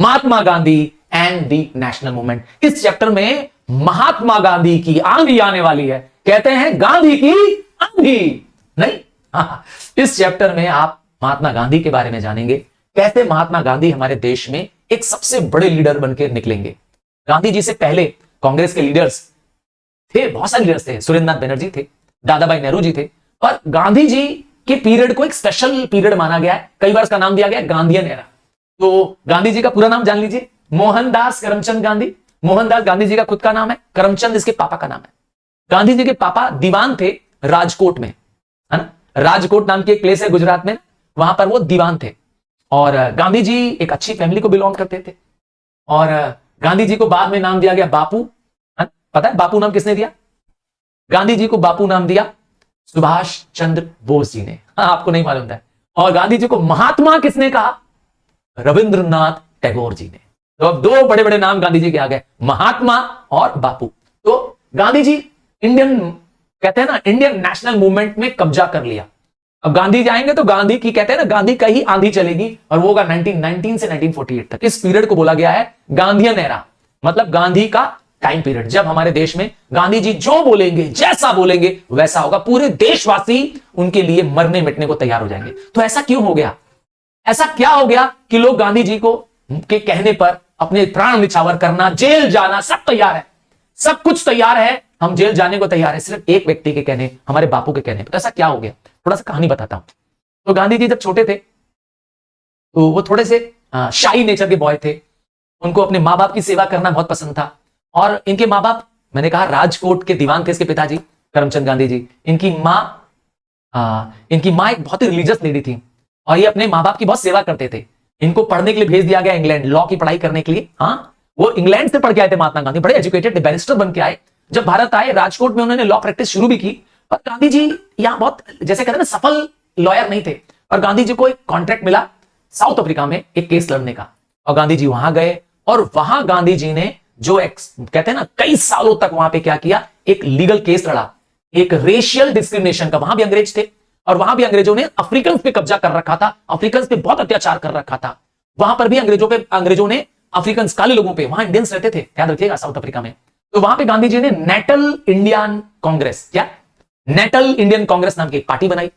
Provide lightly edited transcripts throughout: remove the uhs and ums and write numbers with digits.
Mahatma Gandhi and the national movement. इस chapter में महात्मा गांधी की आंधी आने वाली है, कहते हैं गांधी की आंधी नहीं। इस चैप्टर में आप महात्मा गांधी के बारे में जानेंगे, कैसे महात्मा गांधी हमारे देश में एक सबसे बड़े लीडर बनकर निकलेंगे। गांधी जी से पहले कांग्रेस के लीडर्स थे, बहुत सारे लीडर्स थे, सुरेंद्र नाथ बनर्जी थे, दादा भाई नेहरू जी थे, पर गांधी जी के पीरियड को एक स्पेशल पीरियड माना गया है। कई बार इसका नाम दिया गया गांधीयन एरा। तो गांधी जी का पूरा नाम जान लीजिए, मोहनदास करमचंद गांधी। मोहनदास गांधी जी का खुद का नाम है, करमचंद इसके पापा का नाम है। गांधी जी के पापा दीवान थे राजकोट में, है ना, राजकोट नाम की एक प्लेस है गुजरात में, वहां पर वो दीवान थे। और गांधी जी एक अच्छी फैमिली को बिलोंग करते थे। और गांधी जी को बाद में नाम दिया गया बापू। पता है बापू नाम किसने दिया? गांधी जी को बापू नाम दिया सुभाष चंद्र बोस जी ने। आपको नहीं मालूम था। और गांधी जी को महात्मा किसने कहा? रविंद्रनाथ टैगोर जी ने। तो अब दो बड़े बड़े नाम गांधी जी के आ गए, महात्मा और बापू। तो गांधी जी इंडियन, कहते हैं ना, इंडियन नेशनल मूवमेंट में कब्जा कर लिया। अब गांधी जी आएंगे तो गांधी की, कहते हैं ना, गांधी का ही आंधी चलेगी, और वो होगा 1919 से 1948 तक। इस पीरियड को बोला गया है गांधीयन एरा, मतलब गांधी का टाइम पीरियड, जब हमारे देश में गांधी जी जो बोलेंगे, जैसा बोलेंगे वैसा होगा। पूरे देशवासी उनके लिए मरने मिटने को तैयार हो जाएंगे। तो ऐसा क्यों हो गया? ऐसा क्या हो गया कि लोग गांधी जी को के कहने पर अपने प्राण निछावर करना, जेल जाना, सब तैयार है, सब कुछ तैयार है, हम जेल जाने को तैयार है, सिर्फ एक व्यक्ति के कहने, हमारे बापू के कहने पर। तो ऐसा क्या हो गया? थोड़ा सा कहानी बताता हूं। तो गांधी जी जब छोटे थे तो वो थोड़े से शाही नेचर के बॉय थे। उनको अपने माँ बाप की सेवा करना बहुत पसंद था। और इनके माँ बाप, मैंने कहा, राजकोट के दीवान थे इसके पिताजी करमचंद गांधी जी। इनकी माँ एक बहुत ही रिलीजियस लेडी थी, और ये अपने माँ बाप की बहुत सेवा करते थे। इनको पढ़ने के लिए भेज दिया गया इंग्लैंड, लॉ की पढ़ाई करने के लिए। हाँ, वो इंग्लैंड से पढ़ के आए थे महात्मा गांधी, बड़े एजुकेटेड थे, बैरिस्टर बन के आए। जब भारत आए, राजकोट में उन्होंने लॉ प्रैक्टिस शुरू भी की। पर गांधी जी यहाँ बहुत, जैसे कहते हैं ना, सफल लॉयर नहीं थे। और गांधी जी को एक कॉन्ट्रैक्ट मिला साउथ अफ्रीका में एक केस लड़ने का, और गांधी जी वहां गए। और वहां गांधी जी ने जो कहते हैं ना, कई सालों तक वहां पे क्या किया, एक लीगल केस लड़ा, एक रेशियल डिस्क्रिमिनेशन का। वहां भी अंग्रेज थे, और वहां भी अंग्रेजों ने अफ्रीकन पे कब्जा कर रखा था, अफ्रीकन पे बहुत अत्याचार कर रखा था। वहां पर भी अंग्रेजों ने अफ्रीकन काले लोगों पे, वहां इंडियंस रहते थे, याद रखिएगा, साउथ अफ्रीका में। तो वहां पे गांधी जी ने नेटल इंडियन कांग्रेस, क्या नेटल इंडियन कांग्रेस नाम की एक पार्टी बनाई।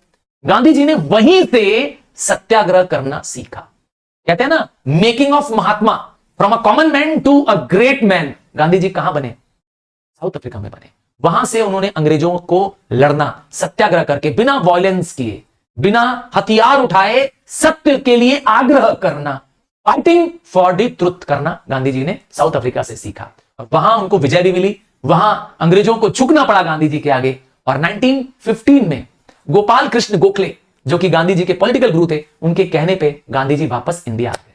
गांधी जी ने वहीं से सत्याग्रह करना सीखा। कहते हैं ना, making of Mahatma, from a common man to a great man. Gandhi ji कहां बने? साउथ अफ्रीका में बने। वहां से उन्होंने अंग्रेजों को लड़ना, सत्याग्रह करके, बिना वॉयलेंस किए, बिना हथियार उठाए, सत्य के लिए आग्रह करना, फाइटिंग फॉर द ट्रुथ करना, गांधी जी ने साउथ अफ्रीका से सीखा। और वहां उनको विजय भी मिली, वहां अंग्रेजों को झुकना पड़ा गांधी जी के आगे। और 1915 में गोपाल कृष्ण गोखले, जो कि गांधी जी के पॉलिटिकल गुरु थे, उनके कहने पे गांधी जी वापस इंडिया आ गए।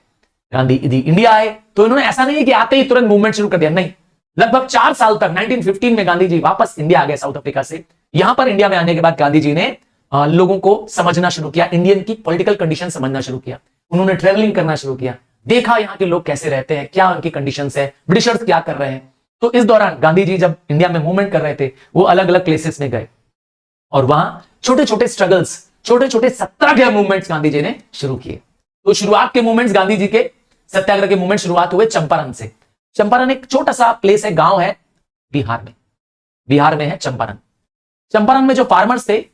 गांधी जी इंडिया आए तो इन्होंने ऐसा नहीं कि आते ही तुरंत मूवमेंट शुरू कर दिया, नहीं, लगभग 4 साल तक, 1915 में गांधी जी वापस इंडिया आ गए साउथ अफ्रीका से। यहां पर इंडिया में आने के बाद गांधी जी ने लोगों को समझना शुरू किया, इंडियन की पॉलिटिकल कंडीशन समझना शुरू किया। उन्होंने ट्रेवलिंग करना शुरू किया, देखा यहाँ के लोग कैसे रहते हैं, क्या उनकी कंडीशंस है, ब्रिटिशर्स क्या कर रहे हैं। तो इस दौरान गांधी जी जब इंडिया में मूवमेंट कर रहे थे, वो अलग अलग प्लेसेस में गए, और वहां छोटे छोटे स्ट्रगल्स, छोटे छोटे सत्याग्रह मूवमेंट्स गांधी जी ने शुरू किए। तो शुरुआत के मूवमेंट्स गांधी जी के सत्याग्रह के मूवमेंट शुरुआत हुए चंपारण से। चंपारण एक छोटा सा प्लेस है, गांव है, बिहार में है चंपारण। चंपारण में जो फार्मर्स थे,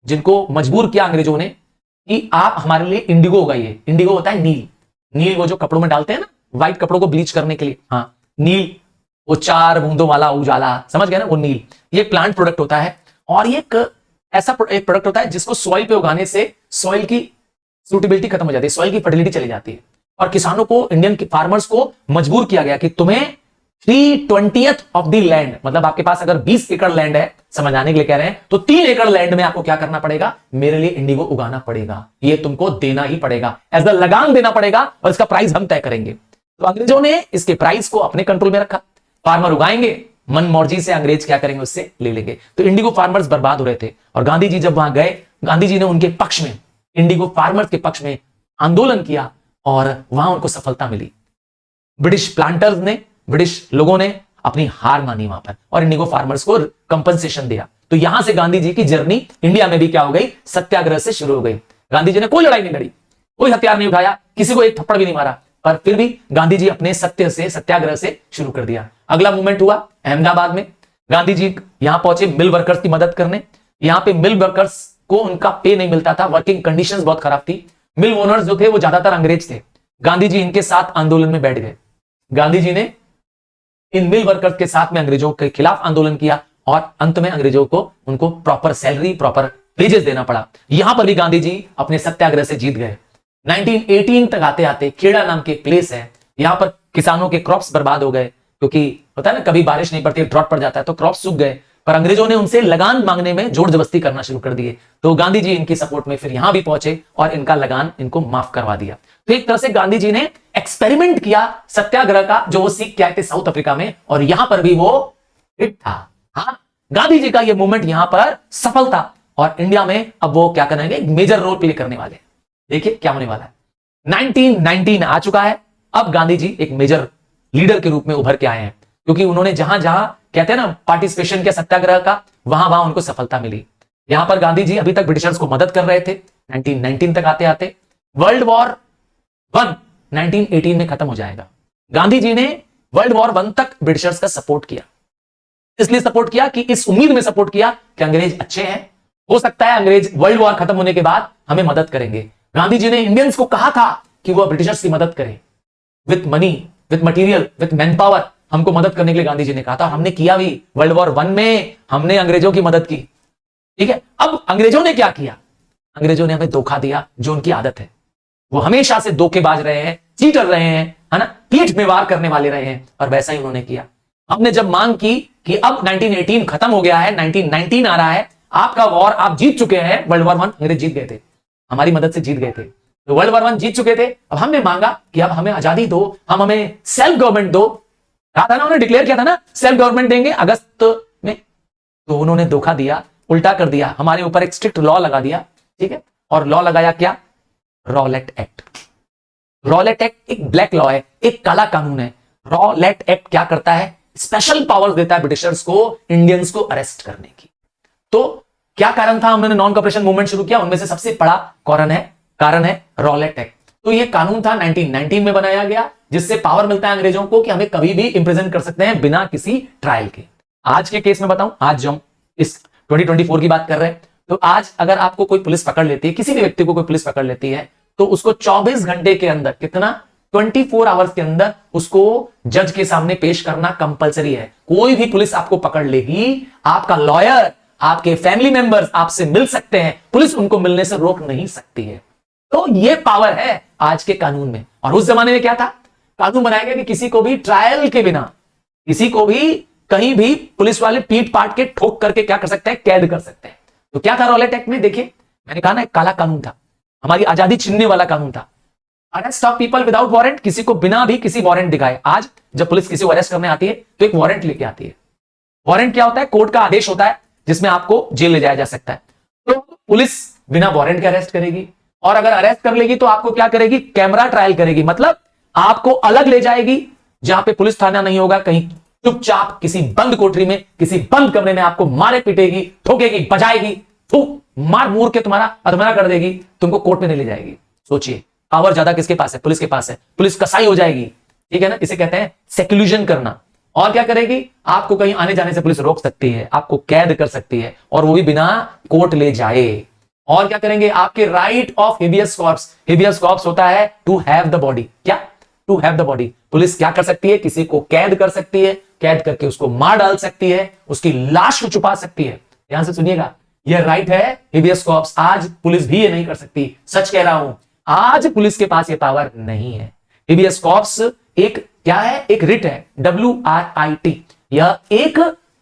जिनको मजबूर किया अंग्रेजों ने कि आप हमारे लिए इंडिगो उगाइए। इंडिगो होता है नील, नील वो जो कपड़ों में डालते हैं ना, व्हाइट कपड़ों को ब्लीच करने के लिए। हाँ, नील, वो 4 बूंदों वाला उजाला, समझ गए ना, वो नील। ये प्लांट प्रोडक्ट होता है, और ये ऐसा एक प्रोडक्ट होता है जिसको सॉइल पे उगाने से सॉइल की सूटेबिलिटी खत्म हो जाती है, सॉइल की फर्टिलिटी चली जाती है। और किसानों को, इंडियन फार्मर्स को मजबूर किया गया कि तुम्हें 3/20 ऑफ द लैंड, मतलब आपके पास अगर 20 एकड़ लैंड है, समझाने के लिए कह रहे हैं, तो 3 एकड़ लैंड में आपको क्या करना पड़ेगा, मेरे लिए इंडिगो उगाना पड़ेगा, ये तुमको देना ही पड़ेगा, एज अ लगान देना पड़ेगा, और इसका प्राइस हम तय करेंगे। तो अंग्रेजों ने इसके प्राइस को अपने कंट्रोल में रखा। फार्मर उगाएंगे, मन मर्जी से अंग्रेज क्या करेंगे, उससे ले लेंगे। तो इंडिगो फार्मर्स बर्बाद हो रहे थे, और गांधी जी जब वहां गए, गांधी जी ने उनके पक्ष में, इंडिगो फार्मर्स के पक्ष में आंदोलन किया, और वहां उनको सफलता मिली। ब्रिटिश प्लांटर्स ने, ब्रिटिश लोगों ने अपनी हार मानी वहां पर, और इंडिगो फार्मर्स को कंपनसेशन दिया। तो यहां से गांधी जी की जर्नी इंडिया में भी क्या हो गई, सत्याग्रह से शुरू हो गई। गांधी जी ने कोई लड़ाई नहीं लड़ी, कोई हथियार नहीं उठाया, किसी को एक थप्पड़ भी नहीं मारा, पर फिर भी गांधी जी अपने सत्य से, सत्याग्रह से शुरू कर दिया। अगला मूवमेंट हुआ अहमदाबाद में। गांधी जी यहां पहुंचे मिल वर्कर्स की मदद करने। यहां पे मिल वर्कर्स को उनका पे नहीं मिलता था, वर्किंग कंडीशंस बहुत खराब थी। मिल ओनर्स जो थे वो ज्यादातर अंग्रेज थे। गांधी जी इनके साथ आंदोलन में बैठ गए। गांधी जी ने इन मिल वर्कर्स के साथ में अंग्रेजों के खिलाफ आंदोलन किया और अंत में अंग्रेजों को उनको प्रॉपर सैलरी, प्रॉपर वेजेस देना पड़ा। यहां पर भी गांधी जी अपने सत्याग्रह से जीत गए। 1918 तक आते आते खेड़ा नाम के प्लेस है, यहां पर किसानों के क्रॉप्स बर्बाद हो गए, क्योंकि होता है ना कभी बारिश नहीं पड़ती, ड्रॉट पड़ जाता है तो क्रॉप्स सूख गए। पर अंग्रेजों ने उनसे लगान मांगने में जोर जबरदस्ती करना शुरू कर दिए, तो गांधी जी इनकी सपोर्ट में फिर यहां भी पहुंचे और इनका लगान इनको माफ करवा दिया। तो एक तरह से गांधी जी ने एक्सपेरिमेंट किया सत्याग्रह का, जो वो सीख के आए थे साउथ अफ्रीका में, और यहां पर भी वो हिट था। हाँ, गांधी जी का ये मूवमेंट यहां पर सफल था और इंडिया में अब वो क्या करेंगे, एक मेजर रोल प्ले करने वाले। देखिए क्या होने वाला है। 1919 आ चुका है, अब गांधी जी एक मेजर लीडर के रूप में उभर के आए हैं, क्योंकि उन्होंने जहां जहां कहते हैं ना पार्टिसिपेशन किया सत्याग्रह का, वहां वहां उनको सफलता मिली। यहां पर गांधी जी अभी तक ब्रिटिशर्स को मदद कर रहे थे। 1919 तक आते आते वर्ल्ड वॉर 1 1918 में खत्म हो जाएगा। गांधी जी ने वर्ल्ड वॉर 1 तक ब्रिटिशर्स का सपोर्ट किया। इसलिए सपोर्ट किया कि इस उम्मीद में सपोर्ट किया कि अंग्रेज अच्छे हैं, हो सकता है अंग्रेज वर्ल्ड वॉर खत्म होने के बाद हमें मदद करेंगे। गांधी जी ने इंडियंस को कहा था कि वह ब्रिटिशर्स की मदद करें, with money, with material, with man power, हमको मदद करने के लिए गांधी जी ने कहा था। हमने किया भी, वर्ल्ड वॉर 1 में हमने अंग्रेजों की मदद की। ठीक है, अब अंग्रेजों ने क्या किया, अंग्रेजों ने हमें धोखा दिया, जो उनकी आदत है। वो हमेशा से धोखेबाज रहे हैं, चीटर रहे हैं, है ना, पीठ में वार करने वाले रहे हैं, और वैसा ही उन्होंने किया। हमने जब मांग की कि अब 1918 खत्म हो गया है, 1919 आ रहा है, आपका वॉर आप जीत चुके हैं, वर्ल्ड वॉर 1 अंग्रेज जीत गए थे, हमारी मदद से जीत गए थे, तो वर्ल्ड वॉर 1 जीत चुके थे। अब हमने मांगा कि अब हमें आजादी दो, हम हमें सेल्फ गवर्नमेंट दो। कहा था ना, उन्होंने डिक्लेयर किया था ना सेल्फ गवर्नमेंट देंगे अगस्त में, तो उन्होंने धोखा दिया, उल्टा कर दिया, हमारे ऊपर एक स्ट्रिक्ट लॉ लगा दिया। ठीक है, और लॉ लगाया क्या, रॉलेट एक्ट। रॉलेट एक्ट एक ब्लैक लॉ है, एक काला कानून है। रॉलेट एक्ट क्या करता है, स्पेशल पावर्स देता है ब्रिटिशर्स को इंडियंस को अरेस्ट करने की। तो क्या कारण था हमने नॉन कॉपरेशन मूवमेंट शुरू किया, उनमें से सबसे बड़ा कारण है रॉलेट एक्ट। तो ये कानून था 1919 में बनाया गया, जिससे पावर मिलता है अंग्रेजों को कि हमें कभी भी इंप्रिजन कर सकते हैं बिना किसी ट्रायल के। आज के केस में बताऊं, आज जो हम इस 2024 की बात कर रहे हैं, तो आज अगर आपको कोई पुलिस पकड़ लेती है, किसी भी व्यक्ति को कोई पुलिस पकड़ लेती है, तो उसको 24 घंटे के अंदर, कितना, 24 आवर्स के अंदर उसको जज के सामने पेश करना कंपलसरी है। कोई भी पुलिस आपको पकड़ लेगी, आपका लॉयर, आपके फैमिली मेंबर्स आपसे मिल सकते हैं, पुलिस उनको मिलने से रोक नहीं सकती है। तो ये पावर है आज के कानून में। और उस जमाने में क्या था, कानून बनाया गया कि किसी को भी ट्रायल के बिना, किसी को भी कहीं भी पुलिस वाले पीट पाट के ठोक करके क्या कर सकते हैं, कैद कर सकते हैं। तो क्या था रॉलेट एक्ट में, देखिए मैंने कहा ना, एक काला कानून था, हमारी आजादी छीनने वाला कानून था। Arrest of people without warrant, किसी को बिना भी किसी वारंट दिखाए। आज जब पुलिस किसी को अरेस्ट करने आती है तो एक वारंट लेके आती है। वारंट क्या होता है, कोर्ट का आदेश होता है जिसमें आपको जेल ले जाया जा सकता है। तो पुलिस बिना वारंट के अरेस्ट करेगी, और अगर अरेस्ट कर लेगी तो आपको क्या करेगी, कैमरा ट्रायल करेगी। मतलब आपको अलग ले जाएगी, जहां पे पुलिस थाना नहीं होगा, कहीं चुपचाप किसी बंद कोठरी में, किसी बंद कमरे में आपको मारे पीटेगी, ठोकेगी, बजाएगी, मार मूर के तुम्हारा अधमरा कर देगी, तुमको कोर्ट में नहीं ले जाएगी। सोचिए, पावर ज्यादा किसके पास है, पुलिस के पास है। पुलिस कसाई हो जाएगी, ठीक है ना, इसे कहते हैं सेक्युलिजन करना। और क्या करेगी, आपको कहीं आने जाने से पुलिस रोक सकती है, आपको कैद कर सकती है, और वो भी बिना कोर्ट ले जाए। और क्या करेंगे, आपके right of habeas corpus, habeas corpus होता है टू हैव द बॉडी, क्या, to have the body. Police क्या कर सकती है, किसी को कैद कर सकती है, कैद करके उसको मार डाल सकती है, उसकी लाश को छुपा सकती है। ध्यान से सुनिएगा, यह राइट है हेबियस कॉर्प्स। आज पुलिस भी ये नहीं कर सकती, सच कह रहा हूं, आज पुलिस के पास ये पावर नहीं है। हेबियस कॉर्प्स एक क्या है, एक रिट है, WRIT। यह एक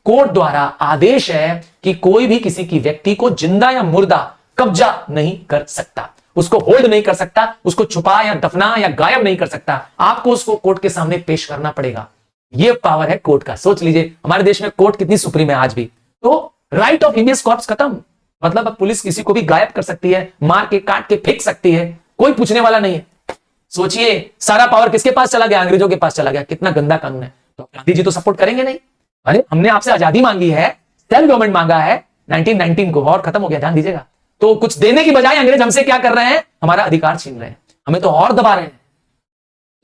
कोर्ट द्वारा आदेश है कि कोई भी किसी की व्यक्ति को जिंदा या मुर्दा कब्जा नहीं कर सकता, उसको होल्ड नहीं कर सकता, उसको छुपा या दफना या गायब नहीं कर सकता। आपको उसको कोर्ट के सामने पेश करना पड़ेगा। यह पावर है कोर्ट का। सोच लीजिए हमारे देश में कोर्ट कितनी सुप्रीम है आज भी। तो राइट ऑफ हेबियस कॉर्प्स खत्म, मतलब अब पुलिस किसी को भी गायब कर सकती है, मार के काट के फेंक सकती है, कोई पूछने वाला नहीं है। सोचिए, सारा पावर किसके पास चला गया, अंग्रेजों के पास चला गया। कितना गंदा कानून है। तो गांधी जी तो सपोर्ट करेंगे नहीं। अरे हमने आपसे आजादी मांगी है, सेल्फ गवर्नमेंट मांगा है 1919 को, और खत्म हो गया, ध्यान दीजिएगा। तो कुछ देने की बजाय अंग्रेज हमसे क्या कर रहे हैं, हमारा अधिकार छीन रहे हैं, हमें तो और दबा रहे हैं।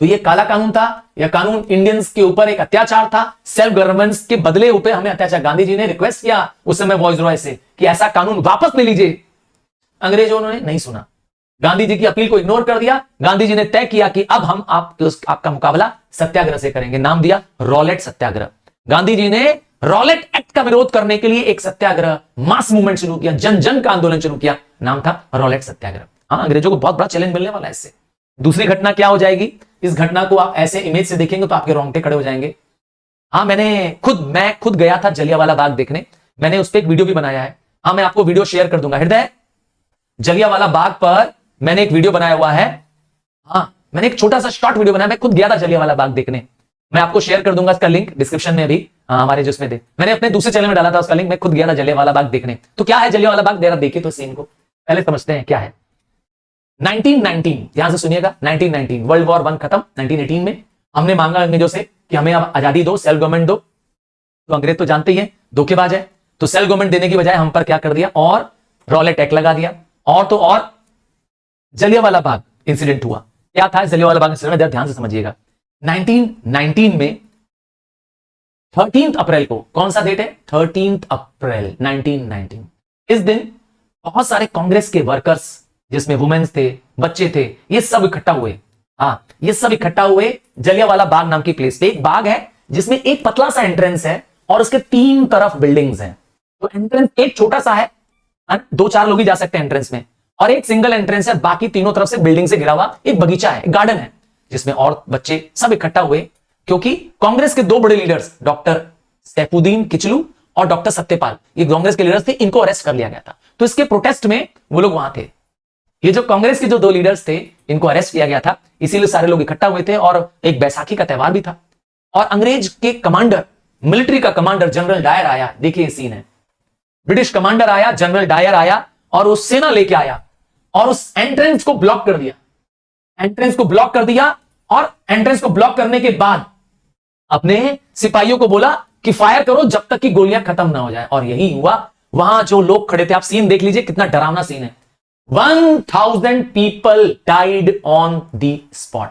तो ये काला कानून था, यह कानून इंडियंस के ऊपर एक अत्याचार था, सेल्फ गवर्नेंस के बदले ऊपर हमें अत्याचार। गांधी जी ने रिक्वेस्ट किया उस समय वॉइस रॉय से कि ऐसा कानून वापस ले लीजिए, अंग्रेजों ने नहीं सुना, गांधी जी की अपील को इग्नोर कर दिया। गांधी जी ने तय किया कि अब हम आपका मुकाबला सत्याग्रह से करेंगे, नाम दिया रॉलेट सत्याग्रह। गांधी जी ने रॉलेट एक्ट का विरोध करने के लिए एक सत्याग्रह, मास मूवमेंट शुरू किया, जन जन का आंदोलन शुरू किया, नाम था रॉलेट सत्याग्रह। हाँ, अंग्रेजों को बहुत बड़ा चैलेंज मिलने वाला है इससे। दूसरी घटना क्या हो जाएगी, इस घटना को आप ऐसे इमेज से देखेंगे तो आपके रोंगटे खड़े हो जाएंगे। हाँ, मैं खुद गया था जलियांवाला बाग देखने, मैंने उस पर एक वीडियो भी बनाया है। हाँ, मैं आपको वीडियो शेयर कर दूंगा। हृदय, जलियांवाला बाग पर मैंने एक वीडियो बनाया हुआ है। हाँ, मैंने एक छोटा सा शॉर्ट वीडियो बनाया, मैं खुद गया था जलियांवाला बाग देखने, मैं आपको शेयर कर दूंगा इसका लिंक डिस्क्रिप्शन में अभी। हमारे जिसमें थे, मैंने अपने दूसरे चैनल में डाला था उसका लिंक। मैं खुद गया था जलियांवाला बाग देखने। तो क्या है जलियांवाला बाग, जरा देखिए तो सीन को, पहले समझते हैं क्या है। 1919, ध्यान से सुनिएगा, 1919 वर्ल्ड वॉर 1 खत्म। 1918 में हमने मांगा अंग्रेजों से कि हमें अब आजादी दो, सेल्फ गवर्नमेंट दो। तो अंग्रेज तो जानते ही है धोखेबाज है, तो सेल्फ गवर्नमेंट देने की बजाय हम पर क्या कर दिया, और रॉलेट एक्ट लगा दिया। और तो और जलियांवाला बाग इंसिडेंट हुआ। क्या था जलियांवाला बाग इंसिडेंट, ध्यान से समझिएगा। 1919 में 13 अप्रैल को, कौन सा डेट है, 13 अप्रैल 1919, इस दिन बहुत सारे कांग्रेस के वर्कर्स, जिसमें वुमेन्स थे, बच्चे थे, ये सब इकट्ठा हुए। हाँ, ये सब इकट्ठा हुए जलियांवाला बाग नाम की प्लेस पे। एक बाग है जिसमें एक पतला सा एंट्रेंस है और उसके 3 तरफ बिल्डिंग्स हैं। तो एंट्रेंस एक छोटा सा है, 2-4 लोग ही जा सकते हैं एंट्रेंस में, और एक सिंगल एंट्रेंस है, बाकी तीनों तरफ से बिल्डिंग से घिरा हुआ एक बगीचा है, एक गार्डन है, जिसमें और बच्चे सब इकट्ठा हुए, क्योंकि कांग्रेस के 2 बड़े लीडर्स, डॉक्टर सैफुद्दीन किचलू और डॉक्टर सत्यपाल, ये कांग्रेस के लीडर्स थे, इनको अरेस्ट कर लिया गया था। तो इसके प्रोटेस्ट में वो लोग वहां थे। ये जो कांग्रेस के जो 2 लीडर्स थे, इनको अरेस्ट किया गया था, इसीलिए सारे लोग इकट्ठा हुए थे, और एक बैसाखी का त्यौहार भी था। और अंग्रेज के कमांडर, मिलिट्री का कमांडर जनरल डायर आया, देखिए सीन है, ब्रिटिश कमांडर आया, जनरल डायर आया, और उस सेना लेके आया और उस एंट्रेंस को ब्लॉक कर दिया। एंट्रेंस को ब्लॉक कर दिया, और एंट्रेंस को ब्लॉक करने के बाद अपने सिपाहियों को बोला कि फायर करो जब तक कि गोलियां खत्म ना हो जाए। और यही हुआ। वहां जो लोग खड़े थे, आप सीन देख लीजिए, कितना डरावना सीन है। 1000 people died on the spot.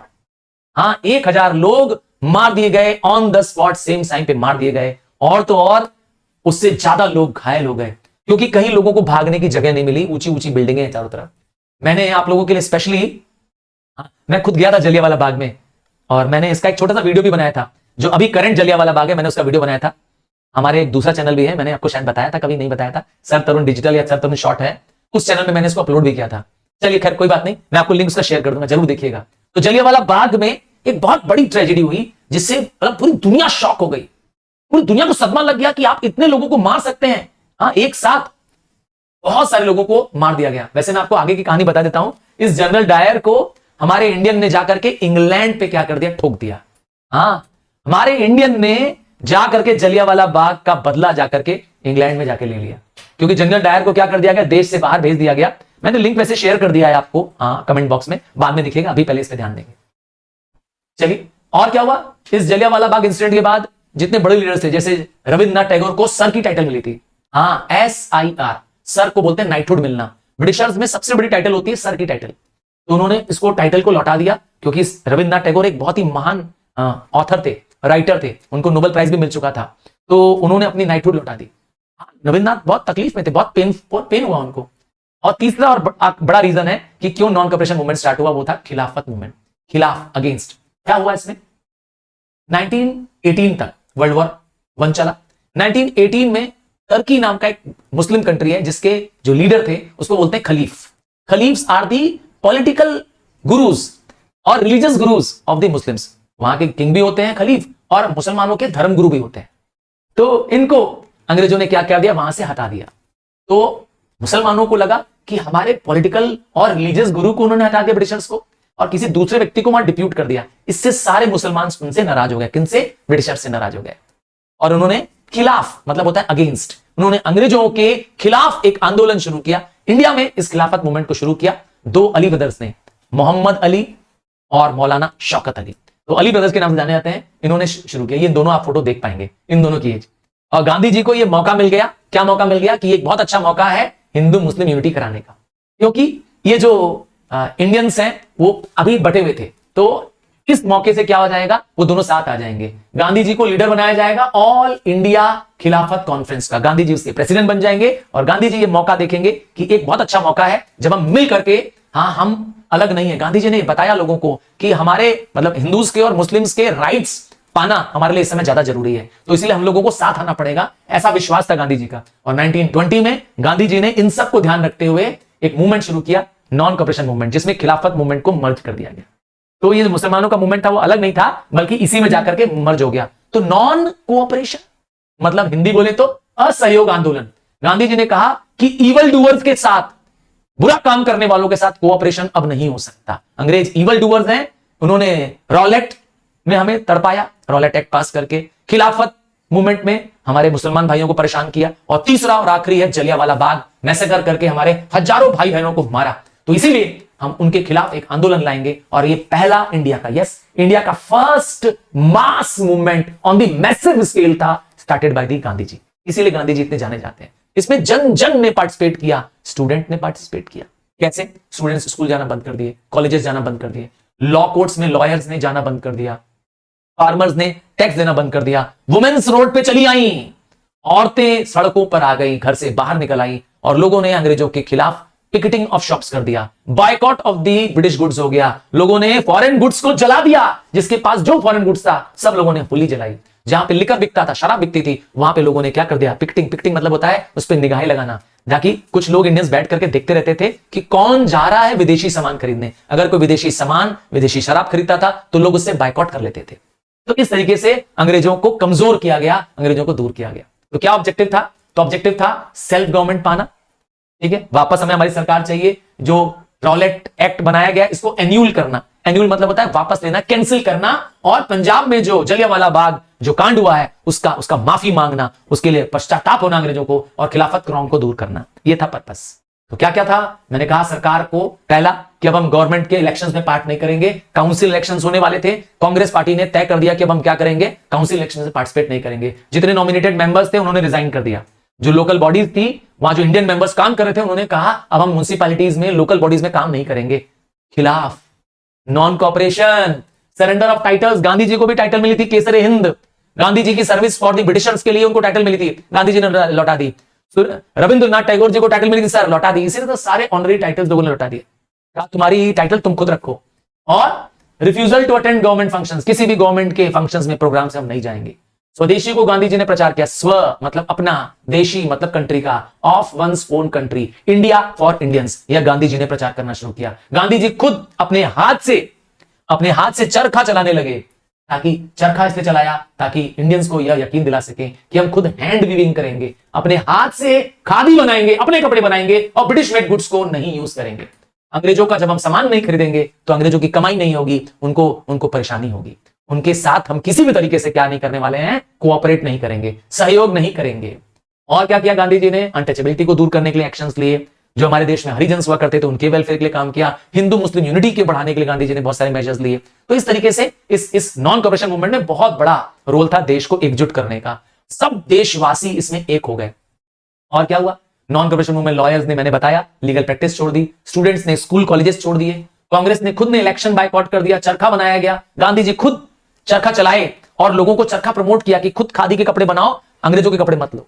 हाँ, 1000 लोग मार दिए गए on the spot, same time पे मार दिए गए। और तो और उससे ज्यादा लोग घायल हो गए, क्योंकि कहीं लोगों को भागने की जगह नहीं मिली, ऊंची ऊंची बिल्डिंगें हैं चारों तरफ। मैंने आप लोगों के लिए स्पेशली, मैं खुद गया था जलियांवाला बाग में, और मैंने इसका एक छोटा सा वीडियो भी बनाया था। जो अभी करंट जलियांवाला बाग है, मैंने उसका वीडियो बनाया था। हमारे एक दूसरा चैनल भी है, मैंने आपको शायद बताया था, कभी नहीं बताया था, सर तरुण डिजिटल या सर तरुण शॉर्ट है, उस चैनल में मैंने इसको अपलोड भी किया था। चलिए खैर कोई बात नहीं, मैं आपको लिंक उसका शेयर कर दूंगा, जरूर देखिएगा। तो जलियांवाला बाग में एक बहुत बड़ी ट्रेजेडी हुई, जिससे मतलब पूरी दुनिया शॉक हो गई, पूरी दुनिया को सदमा लग गया कि आप इतने लोगों को मार सकते हैं। हाँ, एक साथ बहुत सारे लोगों को मार दिया गया। वैसे मैं आपको आगे की कहानी बता देता हूं। इस जनरल डायर को हमारे इंडियन ने जाकर के इंग्लैंड पे क्या कर दिया, ठोक दिया। हाँ, हमारे इंडियन ने जाकर के जलियांवाला बाग का बदला जाकर के इंग्लैंड में जाके ले लिया, क्योंकि जनरल डायर को क्या कर दिया गया, देश से बाहर भेज दिया गया। मैंने लिंक वैसे शेयर कर दिया है आपको, हाँ, कमेंट बॉक्स में, बाद में दिखेगा, अभी पहले इस पे ध्यान देंगे। चलिए, और क्या हुआ इस जलियांवाला बाग इंसिडेंट के बाद, जितने बड़े लीडर्स थे, जैसे रविंद्रनाथ टैगोर को सर की टाइटल मिली थी। हाँ, SIR, सर को बोलते हैं नाइटहुड मिलना। ब्रिटिशर्स में सबसे बड़ी टाइटल होती है सर की टाइटल। तो उन्होंने इसको टाइटल को लौटा दिया, क्योंकि रविंद्रनाथ टैगोर एक बहुत ही महान ऑथर थे, राइटर थे, उनको नोबेल प्राइज भी मिल चुका था, तो उन्होंने अपनी नाइटहुड लौटा दी। रविंद्रनाथ बहुत तकलीफ में थे, बहुत पेन हुआ उनको। और तीसरा और बड़ा रीजन है कि क्यों नॉन कॉपरेशन मूवमेंट स्टार्ट हुआ, वो था खिलाफत मूवमेंट, खिलाफ, अगेंस्ट। क्या हुआ इसमें, 1918 तक वर्ल्ड वॉर 1 चला। 1918 में टर्की नाम का एक मुस्लिम कंट्री है, जिसके जो लीडर थे उसको बोलते हैं खलीफ। खलीफ्स आर दी पॉलिटिकल गुरुज और religious gurus of the Muslims. वहां के किंग भी होते हैं खलीफ, और मुसलमानों के धर्म गुरु भी होते हैं। तो इनको अंग्रेजों ने क्या कर दिया, वहां से हटा दिया। तो मुसलमानों को लगा कि हमारे पॉलिटिकल और रिलीजियस गुरु को उन्होंने हटा दिया, ब्रिटिशर्स को, और किसी दूसरे व्यक्ति को वहां डिप्यूट कर दिया। इससे सारे मुसलमान उनसे नाराज हो गए। किनसे, ब्रिटिशर्स से नाराज हो गए। और उन्होंने खिलाफ, मतलब होता है अगेंस्ट, उन्होंने अंग्रेजों के खिलाफ एक आंदोलन शुरू किया। इंडिया में इस खिलाफत मूवमेंट को शुरू किया 2 अली ब्रदर्स ने, मोहम्मद अली और मौलाना शौकत अली। तो अली ब्रदर्स के नाम से जाने जाते हैं, इन्होंने शुरू किया। ये दोनों आप फोटो देख पाएंगे, इन दोनों की एज। और गांधी जी को ये मौका मिल गया, क्या मौका मिल गया, कि ये एक बहुत अच्छा मौका है हिंदू मुस्लिम यूनिटी कराने का, क्योंकि ये जो इंडियंस हैं वो अभी बटे हुए थे। तो इस मौके से क्या हो जाएगा, वो दोनों साथ आ जाएंगे। गांधी जी को लीडर बनाया जाएगा ऑल इंडिया खिलाफत कॉन्फ्रेंस का, गांधी जी उसके प्रेसिडेंट बन जाएंगे और गांधी जी ये मौका देखेंगे कि एक बहुत अच्छा मौका है जब हम मिल करके, हाँ हम अलग नहीं है। गांधी जी ने बताया लोगों को कि हमारे मतलब हिंदूज के और मुस्लिम्स के राइट्स पाना हमारे लिए इस समय ज्यादा जरूरी है, तो इसलिए हम लोगों को साथ आना पड़ेगा, ऐसा विश्वास था गांधी जी का। और 1920 में गांधी जी ने इन सब को ध्यान रखते हुए एक मूवमेंट शुरू किया, नॉन कॉपरेशन मूवमेंट, जिसमें खिलाफत मूवमेंट को मर्ज कर दिया गया। तो ये मुसलमानों का मूवमेंट था वो अलग नहीं था, बल्कि इसी में जाकर के मर्ज हो गया। तो नॉन कोऑपरेशन मतलब हिंदी बोले तो असहयोग आंदोलन। गांधी जी ने कहा कि इवल डूअर्स के साथ, बुरा काम करने वालों के साथ कोऑपरेशन अब नहीं हो सकता। अंग्रेज इवल डूअर्स हैं, उन्होंने रॉलेट में हमें तड़पाया, रॉलेट एक्ट पास करके, खिलाफत मूवमेंट में हमारे मुसलमान भाइयों को परेशान किया, और तीसरा और आखिरी है जलियांवाला बाग मैसेकर करके हमारे हजारों भाई बहनों को मारा। तो इसीलिए हम उनके खिलाफ एक आंदोलन लाएंगे, और ये पहला इंडिया का, यस इंडिया का first mass movement on the massive scale था, started by the Gandhi ji. इसीलिए गांधी जी इतने जाने जाते हैं। इसमें जन जन ने पार्टिसिपेट किया, स्टूडेंट ने पार्टिसिपेट किया। कैसे? स्टूडेंट्स स्कूल जाना बंद कर दिए, कॉलेजेस जाना बंद कर दिए, लॉ कोर्ट्स में लॉयर्स ने जाना बंद कर दिया, फार्मर्स ने टैक्स देना बंद कर दिया, वुमेन्स रोड पे चली आई, औरतें सड़कों पर आ गई, घर से बाहर निकल आई, और लोगों ने अंग्रेजों के खिलाफ पिकेटिंग ऑफ शॉप्स कर दिया, boycott of the British goods हो गया, लोगों ने फॉरेन गुड्स को जला दिया, जिसके पास जो फॉरेन गुड्स था सब लोगों ने होली जलाई। जहां पे लिकर बिकता था, शराब बिकती थी, वहां पे लोगों ने क्या कर दिया, पिकेटिंग। पिकेटिंग मतलब होता है उस पर निगाहें लगाना, ताकि कुछ लोग इंडियंस बैठ करके देखते रहते थे कि कौन जा रहा है विदेशी सामान खरीदने। अगर कोई विदेशी सामान, विदेशी शराब खरीदता था तो लोग उससे बायकॉट कर लेते थे। तो इस तरीके से अंग्रेजों को कमजोर किया गया, अंग्रेजों को दूर किया गया। तो क्या ऑब्जेक्टिव था? तो ऑब्जेक्टिव था सेल्फ गवर्नमेंट पाना, ठीक है, वापस हमें हमारी सरकार चाहिए। जो रॉलेट एक्ट बनाया गया इसको एन्यूल करना, एन्यूल मतलब होता है वापस लेना, कैंसिल करना, और पंजाब में जो जलियांवाला बाग जो कांड हुआ है उसका माफी मांगना, उसके लिए पश्चाताप होना अंग्रेजों को, और खिलाफत क्राउन को दूर करना, यह था पर्पस। तो क्या क्या था? मैंने कहा सरकार को पहला कि अब हम गवर्नमेंट के इलेक्शंस में पार्ट नहीं करेंगे, काउंसिल इलेक्शंस होने वाले थे, कांग्रेस पार्टी ने तय कर दिया कि अब हम क्या करेंगे, काउंसिल इलेक्शन में पार्टिसिपेट नहीं करेंगे। जितने नॉमिनेटेड मेंबर्स थे उन्होंने रिजाइन कर दिया। जो लोकल बॉडीज थी, वहां जो इंडियन मेंबर्स काम कर रहे थे, उन्होंने कहा अब हम म्युनिसिपैलिटीज में, लोकल बॉडीज में काम नहीं करेंगे। खिलाफ non cooperation, surrender of titles, Gandhi ji को भी टाइटल मिली थी केसरे हिंद, गांधी जी की सर्विस फॉर द ब्रिटिशर्स के लिए उनको टाइटल मिली थी, गांधी जी ने लौटा दी। रविंद्रनाथ टैगोर जी को टाइटल मिली थी, सर लौटा दी। इसीलिए तो सारे ऑनरी टाइटल्स लोगों ने लौटा दिए, कहा तुम्हारी टाइटल तुम खुद रखो। और refusal to attend government functions, किसी भी गवर्नमेंट के फंक्शंस में, प्रोग्राम से हम नहीं जाएंगे। स्वदेशी को गांधी जी ने प्रचार किया, स्व मतलब अपना, देशी मतलब कंट्री का, of one's own country, India for Indians, यह गांधी जी ने प्रचार करना शुरू किया। गांधी जी खुद अपने हाथ से चरखा चलाने लगे, ताकि चरखा इसलिए चलाया ताकि इंडियंस को यह यकीन दिला सके कि हम खुद हैंड वीविंग करेंगे, अपने हाथ से खादी बनाएंगे, अपने कपड़े बनाएंगे, और ब्रिटिश मेड गुड्स को नहीं यूज करेंगे। अंग्रेजों का जब हम सामान नहीं खरीदेंगे तो अंग्रेजों की कमाई नहीं होगी, उनको परेशानी होगी। उनके साथ हम किसी भी तरीके से क्या नहीं करने वाले हैं, कोऑपरेट नहीं करेंगे, सहयोग नहीं करेंगे। और क्या किया गांधी जी ने? अनटचेबिलिटी को दूर करने के लिए एक्शंस लिए। जो हमारे देश में हरिजन हुआ करते थे उनके वेलफेयर के लिए काम किया। हिंदू मुस्लिम यूनिटी के बढ़ाने के लिए गांधी जी ने बहुत सारे मेजर्स लिए। तो इस तरीके से इस नॉन कॉपरेशन मूवमेंट में बहुत बड़ा रोल था देश को एकजुट करने का। सब देशवासी इसमें एक हो गए। और क्या हुआ? नॉन कॉपरेशन मूवमेंट, लॉयर्स ने, मैंने बताया, लीगल प्रैक्टिस छोड़ दी, स्टूडेंट्स ने स्कूल कॉलेजेस छोड़ दिए, कांग्रेस ने खुद ने इलेक्शन बायकॉट कर दिया, चरखा बनाया गया, गांधी जी खुद चरखा चलाए और लोगों को चरखा प्रमोट किया कि खुद खादी के कपड़े बनाओ, अंग्रेजों के कपड़े मत लो।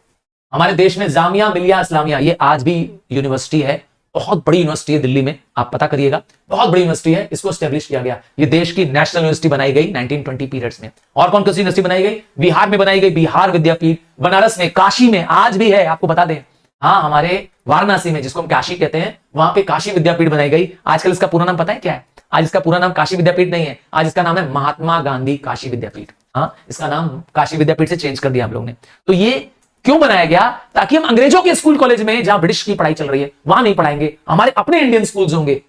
हमारे देश में जामिया मिलिया इस्लामिया, ये आज भी यूनिवर्सिटी है, बहुत बड़ी यूनिवर्सिटी है दिल्ली में, आप पता करिएगा, बहुत बड़ी यूनिवर्सिटी है। इसको एस्टेब्लिश किया गया, ये देश की नेशनल यूनिवर्सिटी बनाई गई 1920 पीरियड्स में। और कौन कौन सी यूनिवर्सिटी बनाई गई? बिहार में बनाई गई बिहार विद्यापीठ, बनारस में, काशी में आज भी है, आपको बता दें। हाँ, हमारे वाराणसी में, जिसको हम काशी कहते हैं, वहां पे काशी विद्यापीठ बनाई गई। आजकल इसका पूरा नाम पता है क्या है? आज इसका पूरा नाम काशी विद्यापीठ नहीं है, आज इसका नाम है महात्मा गांधी काशी विद्यापीठ। हाँ, इसका नाम काशी विद्यापीठ से चेंज कर दिया हम लोग ने। तो ये क्यों बनाया गया? ताकि हम अंग्रेजों के स्कूल कॉलेज में, जहां ब्रिटिश की पढ़ाई चल रही है, वहां नहीं पढ़ाएंगे, हमारे अपने इंडियन स्कूल्स होंगे,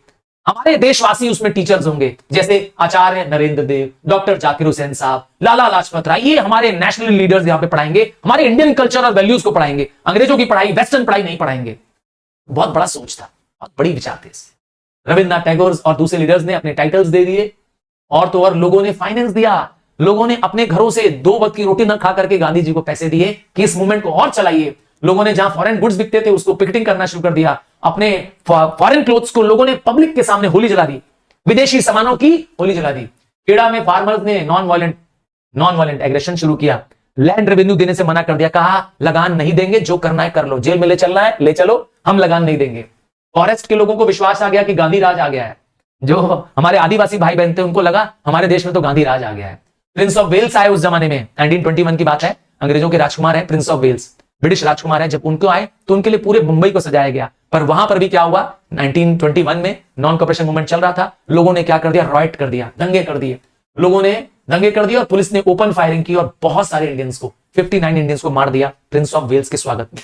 हमारे देशवासी उसमें टीचर्स होंगे, जैसे आचार्य नरेंद्र देव, डॉक्टर जाकिर हुसैन साहब, लाला लाजपत राय, ये हमारे नेशनल लीडर्स यहां पे पढ़ाएंगे, हमारे इंडियन कल्चर और वैल्यूज को पढ़ाएंगे, अंग्रेजों की पढ़ाई, वेस्टर्न पढ़ाई नहीं पढ़ाएंगे। बहुत बड़ा सोच था, बहुत बड़ी विचार थे इससे। रविन्द्रनाथ टैगोर और दूसरे लीडर्स ने अपने टाइटल्स दे दिए, और तो और लोगों ने फाइनेंस दिया, लोगों ने अपने घरों से 2 वक्त की रोटी न खा करके गांधी जी को पैसे दिए कि इस मूवमेंट को और चलाइए। लोगों ने जहां फॉरेन गुड्स बिकते थे उसको पिकेटिंग करना शुरू कर दिया, अपने फॉरेन क्लोथ्स को लोगों ने पब्लिक के सामने होली जला दी, विदेशी सामानों की होली जला दी। खेड़ा में फार्मर्स ने नॉन वायलेंट एग्रेशन शुरू किया, लैंड रेवेन्यू देने से मना कर दिया, कहा लगान नहीं देंगे, जो करना है कर लो, जेल में ले चलना है ले चलो, हम लगान नहीं देंगे। फॉरेस्ट के लोगों को विश्वास आ गया कि गांधी राज आ गया है। जो हमारे आदिवासी भाई बहन थे उनको लगा हमारे देश में तो गांधी राज आ गया है। प्रिंस ऑफ वेल्स आए उस जमाने में, 1921 की बात है, अंग्रेजों के राजकुमार है प्रिंस ऑफ वेल्स, ब्रिटिश राजकुमार है। जब उनको आए तो उनके लिए पूरे मुंबई को सजाया गया, पर वहां पर भी क्या हुआ, 1921 में नॉन कॉपरेशन मूवमेंट चल रहा था, लोगों ने क्या कर दिया, राइट कर दिया, दंगे कर दिए, लोगों ने दंगे कर दिए और पुलिस ने ओपन फायरिंग की और बहुत सारे इंडियंस को 59 इंडियंस को मार दिया प्रिंस ऑफ वेल्स के स्वागत में।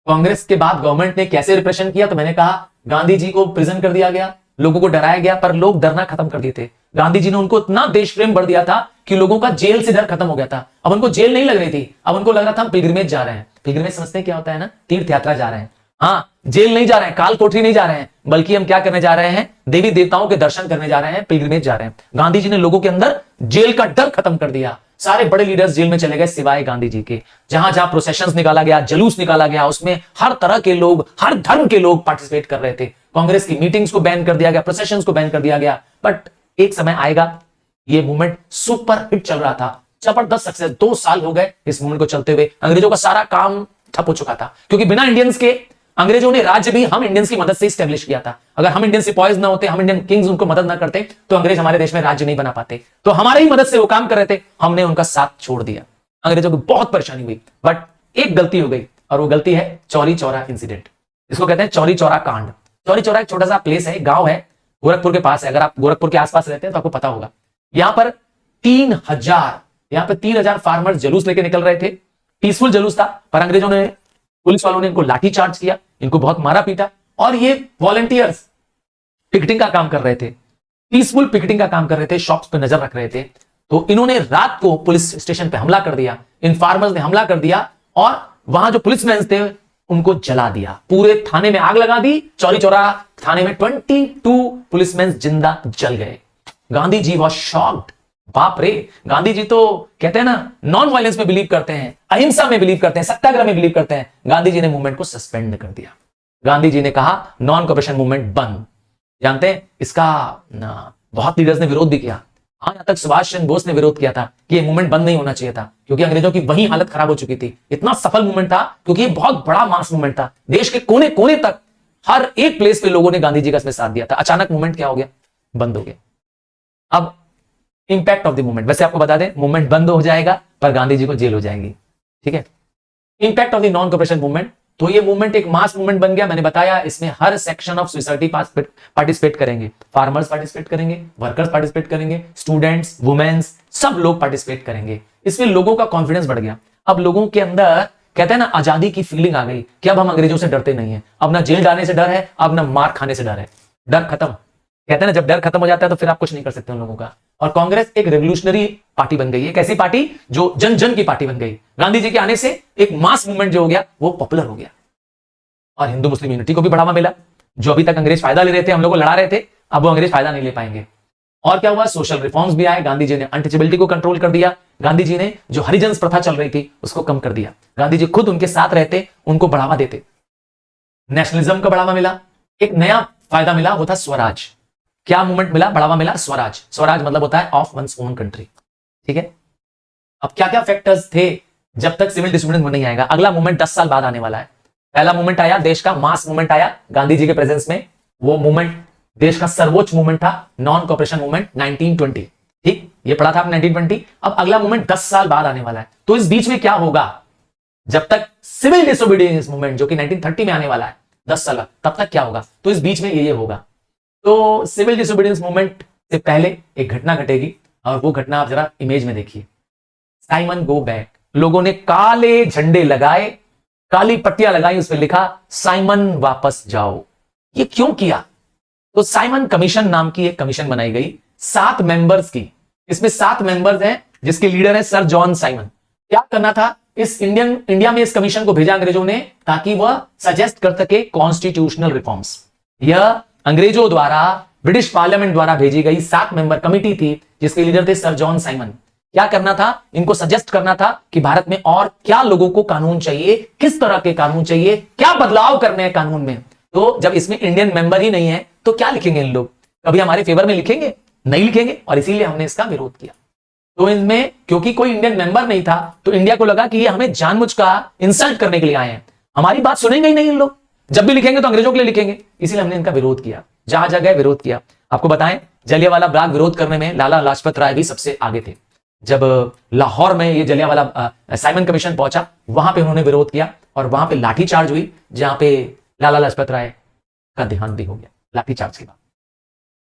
कांग्रेस के बाद गवर्नमेंट ने कैसे रिप्रेशन किया, तो मैंने कहा गांधी जी को प्रिजन कर दिया गया, लोगों को डराया गया, पर लोग डरना खत्म कर दिए थे। गांधी जी ने उनको इतना देश प्रेम बढ़ दिया था कि लोगों का जेल से डर खत्म हो गया था। अब उनको जेल नहीं लग रही थी, अब उनको लग रहा था हम पिलग्रिमेज जा रहे हैं। पिलग्रिमेज समझते हैं क्या होता है ना, तीर्थ यात्रा जा रहे हैं। हाँ, जेल नहीं जा रहे हैं, काल कोठरी नहीं जा रहे हैं, बल्कि हम क्या करने जा रहे हैं, देवी देवताओं के दर्शन करने जा रहे हैं, पिलग्रिमेज जा रहे हैं। गांधी जी ने लोगों के अंदर जेल का डर खत्म कर दिया। सारे बड़े लीडर्स जेल में चले गए सिवाय गांधी जी के। जहां जहां प्रोसेशंस निकाला गया, जुलूस निकाला गया, उसमें हर तरह के लोग, हर धर्म के लोग पार्टिसिपेट कर रहे थे। कांग्रेस की मीटिंग्स को बैन कर दिया गया, प्रोसेशंस को बैन कर दिया गया। बट एक समय आएगा, ये मूवमेंट सुपर हिट चल रहा था, जबरदस्त सक्सेस। 2 साल हो गए इस मूवमेंट को चलते हुए, अंग्रेजों का सारा काम ठप हो चुका था, क्योंकि बिना इंडियंस के अंग्रेजों ने राज्य भी हम इंडियंस की मदद से स्टैब्लिश किया था। अगर हम इंडियन सिपॉइज ना होते, हम इंडियन किंग्स उनको मदद ना करते, तो अंग्रेज हमारे देश में राज्य नहीं बना पाते। तो हमारे ही मदद से वो काम कर रहे थे, हमने उनका साथ छोड़ दिया। अंग्रेजों को बहुत परेशानी हुई, बट एक गलती हो गई, और वो गलती है चौरी चौरा इंसिडेंट। इसको कहते हैं चौरी चौरा कांड। चौरी चौरा एक छोटा सा प्लेस है, गांव है, गोरखपुर के पास है। अगर आप गोरखपुर के आसपास रहते हैं तो आपको पता होगा। यहां पर 3000 फार्मर्स जुलूस लेके निकल रहे थे। पीसफुल जुलूस था, पर अंग्रेजों ने, पुलिस वालों ने इनको लाठी चार्ज किया, इनको बहुत मारा पीटा, और ये वॉलंटियर्स पिकेटिंग का काम कर रहे थे, पीसफुल पिकेटिंग का काम कर रहे थे, शॉप्स पे नजर रख रहे थे। तो इन्होंने रात को पुलिस स्टेशन पे हमला कर दिया, इन फार्मर्स ने हमला कर दिया, और वहां जो पुलिसमैन थे उनको जला दिया, पूरे थाने में आग लगा दी। चौरी चौरा थाने में 22 पुलिसमैन जिंदा जल गए। Gandhi ji was shocked. बाप रे, गांधी जी तो कहते हैं ना, नॉन वायलेंस में बिलीव करते हैं, अहिंसा में बिलीव करते हैं, सत्याग्रह में बिलीव करते हैं। गांधी जी ने मूवमेंट को सस्पेंड कर दिया। गांधी जी ने कहा नॉन कॉपरेशन मूवमेंट बंद। जानते हैं इसका बहुत लीडर्स ने विरोध भी किया। हाँ, यहां तक सुभाष चंद्र बोस ने विरोध किया था कि ये मूवमेंट बंद नहीं होना चाहिए था, क्योंकि अंग्रेजों की वही हालत खराब हो चुकी थी। इतना सफल मूवमेंट था क्योंकि ये बहुत बड़ा मास मूवमेंट था, देश के कोने कोने तक, हर एक प्लेस पे लोगों ने गांधी जी का इसमें साथ दिया था। अचानक मूवमेंट क्या हो गया, बंद हो गया। अब इंपैक्ट ऑफ द मूवमेंट, वैसे आपको बता दें मूवमेंट बंद हो जाएगा, पर गांधी जी को जेल हो जाएगी। ठीक है, impact of the non cooperation movement. तो ये मूवमेंट एक मास मूवमेंट बन गया। मैंने बताया इसमें हर सेक्शन ऑफ सोसाइटी पार्टिसिपेट करेंगे, फार्मर्स पार्टिसिपेट करेंगे, वर्कर्स पार्टिसिपेट करेंगे, स्टूडेंट्स, वुमेन्स, सब लोग पार्टिसिपेट करेंगे। इसमें लोगों का कॉन्फिडेंस बढ़ गया। अब लोगों के अंदर कहते हैं ना, आजादी की फीलिंग आ गई कि अब हम अंग्रेजों से डरते नहीं है, अब ना जेल जाने से डर है, अब ना मार खाने से डर है, डर खत्म। कहते हैं ना, जब डर खत्म हो जाता है तो फिर आप कुछ नहीं कर सकते उन लोगों का। और कांग्रेस एक रेवोल्यूशनरी पार्टी बन गई, एक ऐसी पार्टी जो जन जन की पार्टी बन गई। गांधी जी के आने से एक मास मूवमेंट जो हो गया वो पॉपुलर हो गया, और हिंदू मुस्लिम यूनिटी को भी बढ़ावा मिला। जो अभी तक अंग्रेज फायदा ले रहे थे, हम लोग को लड़ा रहे थे, अब वो अंग्रेज फायदा नहीं ले पाएंगे। और क्या हुआ, सोशल रिफॉर्म्स भी आए। गांधी जी ने अनटचेबिलिटी को कंट्रोल कर दिया। गांधी जी ने जो हरिजन प्रथा चल रही थी उसको कम कर दिया। गांधी जी खुद उनके साथ रहते, उनको बढ़ावा देते। नेशनलिज्म का बढ़ावा मिला। एक नया फायदा मिला, वो था स्वराज। क्या मूवमेंट मिला, बढ़ावा मिला, स्वराज। स्वराज मतलब होता है ऑफ वंस ओन कंट्री। ठीक है, अब क्या क्या फैक्टर्स थे जब तक सिविल डिसोबीडियंस नहीं आएगा। अगला मूवमेंट 10 साल बाद आने वाला है। पहला मूवमेंट आया, देश का मास मूवमेंट आया गांधी जी के प्रेजेंस में। वो मूवमेंट देश का सर्वोच्च मूवमेंट था, नॉन कॉपरेशन मूवमेंट, 1920। ठीक, ये पढ़ा था आपने 1920। अब अगला मूवमेंट 10 साल बाद आने वाला है। तो इस बीच में क्या होगा, जब तक सिविल डिसोबीडियंस मूवमेंट जो कि 1930 में आने वाला है, 10 साल, तब तक क्या होगा, तो इस बीच में ये होगा। तो सिविल डिसोबीडियंस मूवमेंट से पहले एक घटना घटेगी, और वो घटना आप जरा इमेज में देखिए। Simon go back. लोगों ने काले झंडे लगाए, काली पट्टियां लगाई, उस पर लिखा साइमन वापस जाओ। ये क्यों किया, तो साइमन कमीशन नाम की एक कमीशन बनाई गई 7 मेंबर्स की। इसमें 7 मेंबर्स हैं, जिसके लीडर है सर जॉन साइमन। क्या करना था, इस इंडिया में इस कमीशन को भेजा अंग्रेजों ने, ताकि वह सजेस्ट कर सके कॉन्स्टिट्यूशनल रिफॉर्म्स। यह अंग्रेजों द्वारा, ब्रिटिश पार्लियामेंट द्वारा भेजी गई 7 मेंबर कमिटी थी, जिसके लीडर थे सर जॉन साइमन। क्या करना था, इनको सजेस्ट करना था कि भारत में और क्या लोगों को कानून चाहिए, किस तरह के कानून चाहिए, क्या बदलाव करने हैं कानून में। तो जब इसमें इंडियन मेंबर ही नहीं है तो क्या लिखेंगे इन लोग। कभी हमारे फेवर में लिखेंगे? नहीं लिखेंगे, और इसीलिए हमने इसका विरोध किया। तो इनमें क्योंकि कोई इंडियन मेंबर नहीं था, तो इंडिया को लगा कि ये हमें जानबूझकर इंसल्ट करने के लिए आए हैं, हमारी बात सुनेंगे ही नहीं इन लोग, जब भी लिखेंगे तो अंग्रेजों के लिए लिखेंगे, इसलिए हमने इनका विरोध किया, जहां जगह विरोध किया। आपको बताएं, जलियांवाला बाग विरोध करने में लाला लाजपत राय भी सबसे आगे थे। जब लाहौर में ये जलियांवाला साइमन कमीशन पहुंचा, वहां पे उन्होंने विरोध किया और वहां पे लाठीचार्ज हुई, जहां पे लाला लाजपत राय का देहांत भी हो गया लाठीचार्ज के बाद।